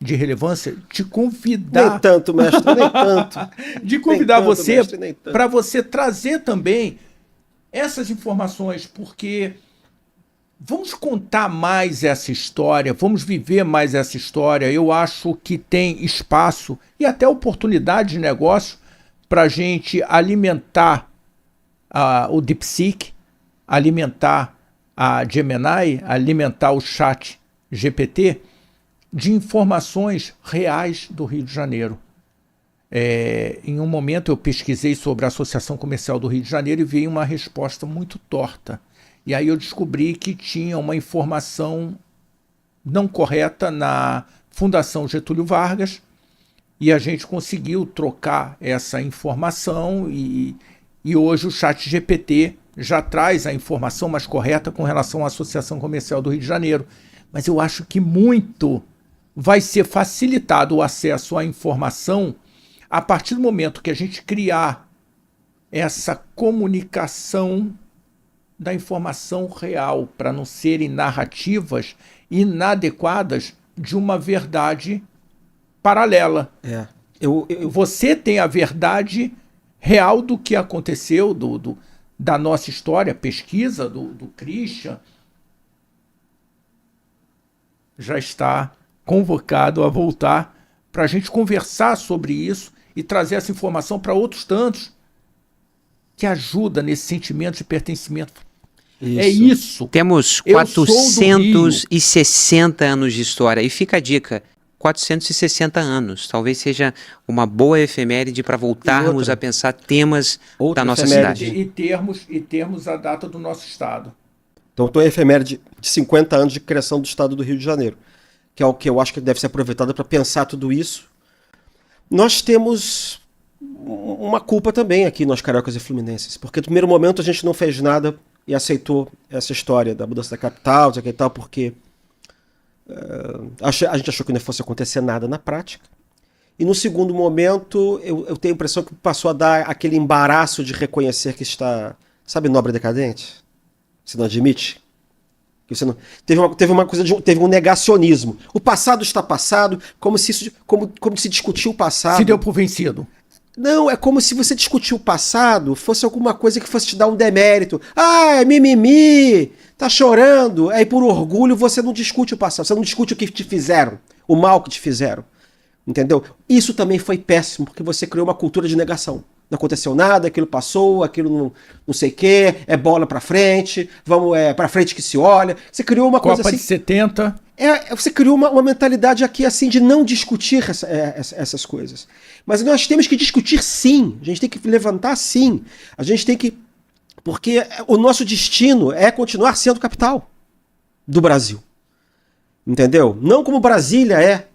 de relevância, te convidar... Nem tanto, mestre, nem tanto. De convidar nem tanto, você para você trazer também essas informações, porque vamos contar mais essa história, vamos viver mais essa história. Eu acho que tem espaço e até oportunidade de negócio para a gente alimentar o DeepSeek, alimentar a Gemini, alimentar o Chat GPT de informações reais do Rio de Janeiro. Em um momento eu pesquisei sobre a Associação Comercial do Rio de Janeiro e veio uma resposta muito torta. E aí eu descobri que tinha uma informação não correta na Fundação Getúlio Vargas, e a gente conseguiu trocar essa informação e hoje o Chat GPT já traz a informação mais correta com relação à Associação Comercial do Rio de Janeiro. Mas eu acho que muito vai ser facilitado o acesso à informação a partir do momento que a gente criar essa comunicação da informação real, para não serem narrativas inadequadas de uma verdade paralela. Você tem a verdade real do que aconteceu, da nossa história, pesquisa do Christian. Já está convocado a voltar para a gente conversar sobre isso e trazer essa informação para outros tantos que ajuda nesse sentimento de pertencimento. Isso. É isso. Temos 460 anos de história. E fica a dica, 460 anos. Talvez seja uma boa efeméride para voltarmos a pensar temas da nossa cidade. E termos a data do nosso estado. Então, a efeméride de 50 anos de criação do estado do Rio de Janeiro, que é o que eu acho que deve ser aproveitado para pensar tudo isso. Nós temos uma culpa também aqui, nós cariocas e fluminenses, porque no primeiro momento a gente não fez nada e aceitou essa história da mudança da capital, porque a gente achou que não fosse acontecer nada na prática. E no segundo momento, eu tenho a impressão que passou a dar aquele embaraço de reconhecer que está, sabe, nobre decadente? Você não admite? Que você não... Teve um negacionismo. O passado está passado, como se discutir o passado. Se deu por vencido. Não, é como se você discutir o passado fosse alguma coisa que fosse te dar um demérito. Ah, é mimimi, tá chorando. Aí por orgulho você não discute o passado, você não discute o que te fizeram, o mal que te fizeram. Entendeu? Isso também foi péssimo, porque você criou uma cultura de negação. Não aconteceu nada, aquilo passou, aquilo não sei o quê, é bola pra frente, vamos, pra frente que se olha. Você criou uma coisa assim. Copa de 70. Você criou uma mentalidade aqui assim de não discutir essas coisas. Mas nós temos que discutir sim, a gente tem que levantar sim, a gente tem que... Porque o nosso destino é continuar sendo capital do Brasil. Entendeu? Não como Brasília é.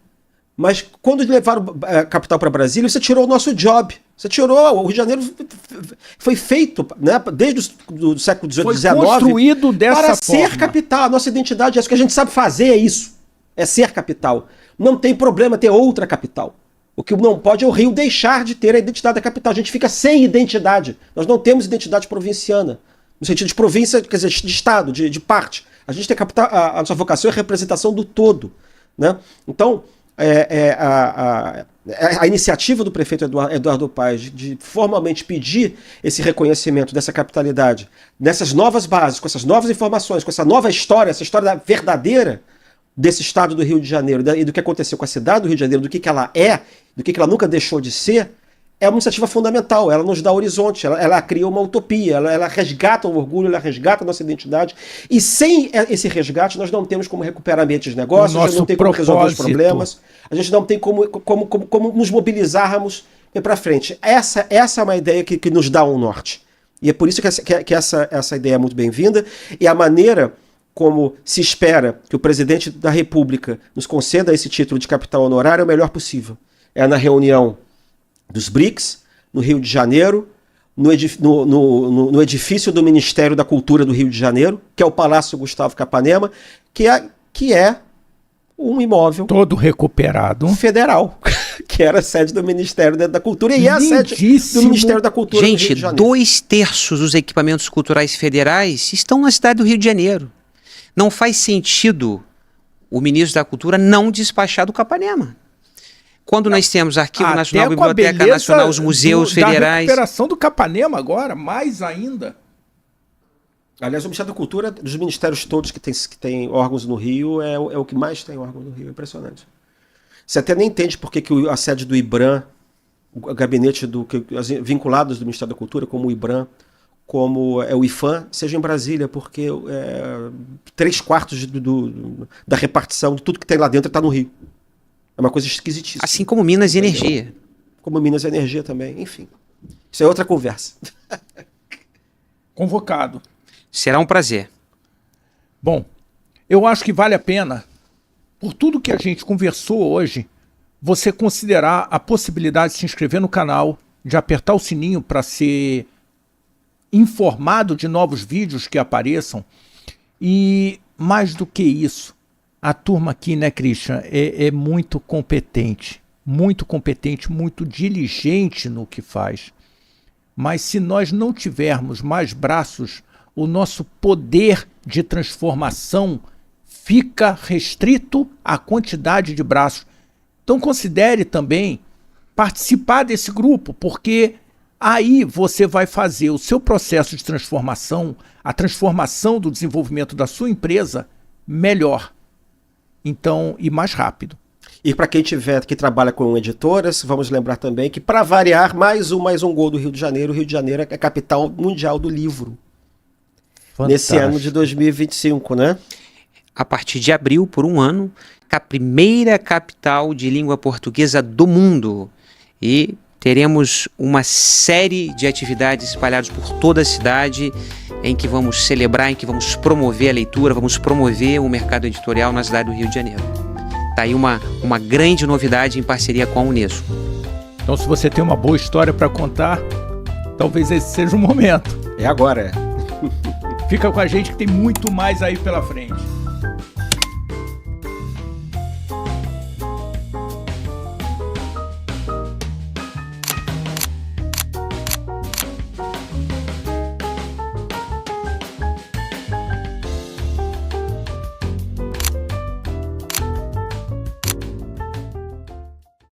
Mas quando levaram a capital para Brasília, você tirou o nosso job. Você tirou. O Rio de Janeiro foi feito, né, desde o século XVIII, XIX. Foi construído dessa para forma. ser capital. A nossa identidade é isso. O que a gente sabe fazer é isso. É ser capital. Não tem problema ter outra capital. O que não pode é o Rio deixar de ter a identidade da capital. A gente fica sem identidade. Nós não temos identidade provinciana. No sentido de província, quer dizer, de estado, de parte. A gente tem capital, a nossa vocação é a representação do todo. Né? Então, a iniciativa do prefeito Eduardo Paes de formalmente pedir esse reconhecimento dessa capitalidade, nessas novas bases, com essas novas informações, com essa nova história, essa história verdadeira desse estado do Rio de Janeiro e do que aconteceu com a cidade do Rio de Janeiro, do que ela é, do que ela nunca deixou de ser, é uma iniciativa fundamental. Ela nos dá horizonte, ela cria uma utopia, ela resgata o orgulho, ela resgata a nossa identidade. E sem esse resgate, nós não temos como recuperar ambientes de negócios, a gente não tem como resolver os problemas, a gente não tem como nos mobilizarmos para frente. Essa é uma ideia que nos dá um norte. E é por isso que essa ideia é muito bem-vinda. E a maneira como se espera que o presidente da República nos conceda esse título de capital honorário é o melhor possível. É na reunião dos BRICS, no Rio de Janeiro, no edifício do Ministério da Cultura do Rio de Janeiro, que é o Palácio Gustavo Capanema, que é um imóvel todo recuperado federal, que era a sede do Ministério da Cultura e é a sede do Ministério da Cultura do Rio de Janeiro. 2/3 dos equipamentos culturais federais estão na cidade do Rio de Janeiro. Não faz sentido o ministro da Cultura não despachar do Capanema. Quando nós temos Arquivo Nacional, Biblioteca Nacional, os museus federais... Da recuperação do Capanema agora, mais ainda. Aliás, o Ministério da Cultura, dos ministérios todos que tem órgãos no Rio, é o que mais tem órgãos no Rio. É impressionante. Você até nem entende por que a sede do IBRAM, o gabinete vinculados do Ministério da Cultura, como o IBRAM, como o IFAM, seja em Brasília, porque 3/4 da repartição de tudo que tem lá dentro está no Rio. É uma coisa esquisitíssima. Assim como Minas e Energia. Como Minas e Energia também, enfim. Isso é outra conversa. Convocado. Será um prazer. Bom, eu acho que vale a pena, por tudo que a gente conversou hoje, você considerar a possibilidade de se inscrever no canal, de apertar o sininho para ser informado de novos vídeos que apareçam. E mais do que isso, a turma aqui, né, Christian, é muito competente, muito diligente no que faz. Mas se nós não tivermos mais braços, o nosso poder de transformação fica restrito à quantidade de braços. Então considere também participar desse grupo, porque aí você vai fazer o seu processo de transformação, a transformação do desenvolvimento da sua empresa melhor. Então, e mais rápido. E para quem que trabalha com editoras, vamos lembrar também que, para variar, mais um gol do Rio de Janeiro. O Rio de Janeiro é a capital mundial do livro. Fantástico. Nesse ano de 2025, né? A partir de abril, por um ano, a primeira capital de língua portuguesa do mundo. E teremos uma série de atividades espalhadas por toda a cidade, em que vamos celebrar, em que vamos promover a leitura, vamos promover o mercado editorial na cidade do Rio de Janeiro. Está aí uma grande novidade em parceria com a Unesco. Então, se você tem uma boa história para contar, talvez esse seja o momento. É agora. Fica com a gente que tem muito mais aí pela frente.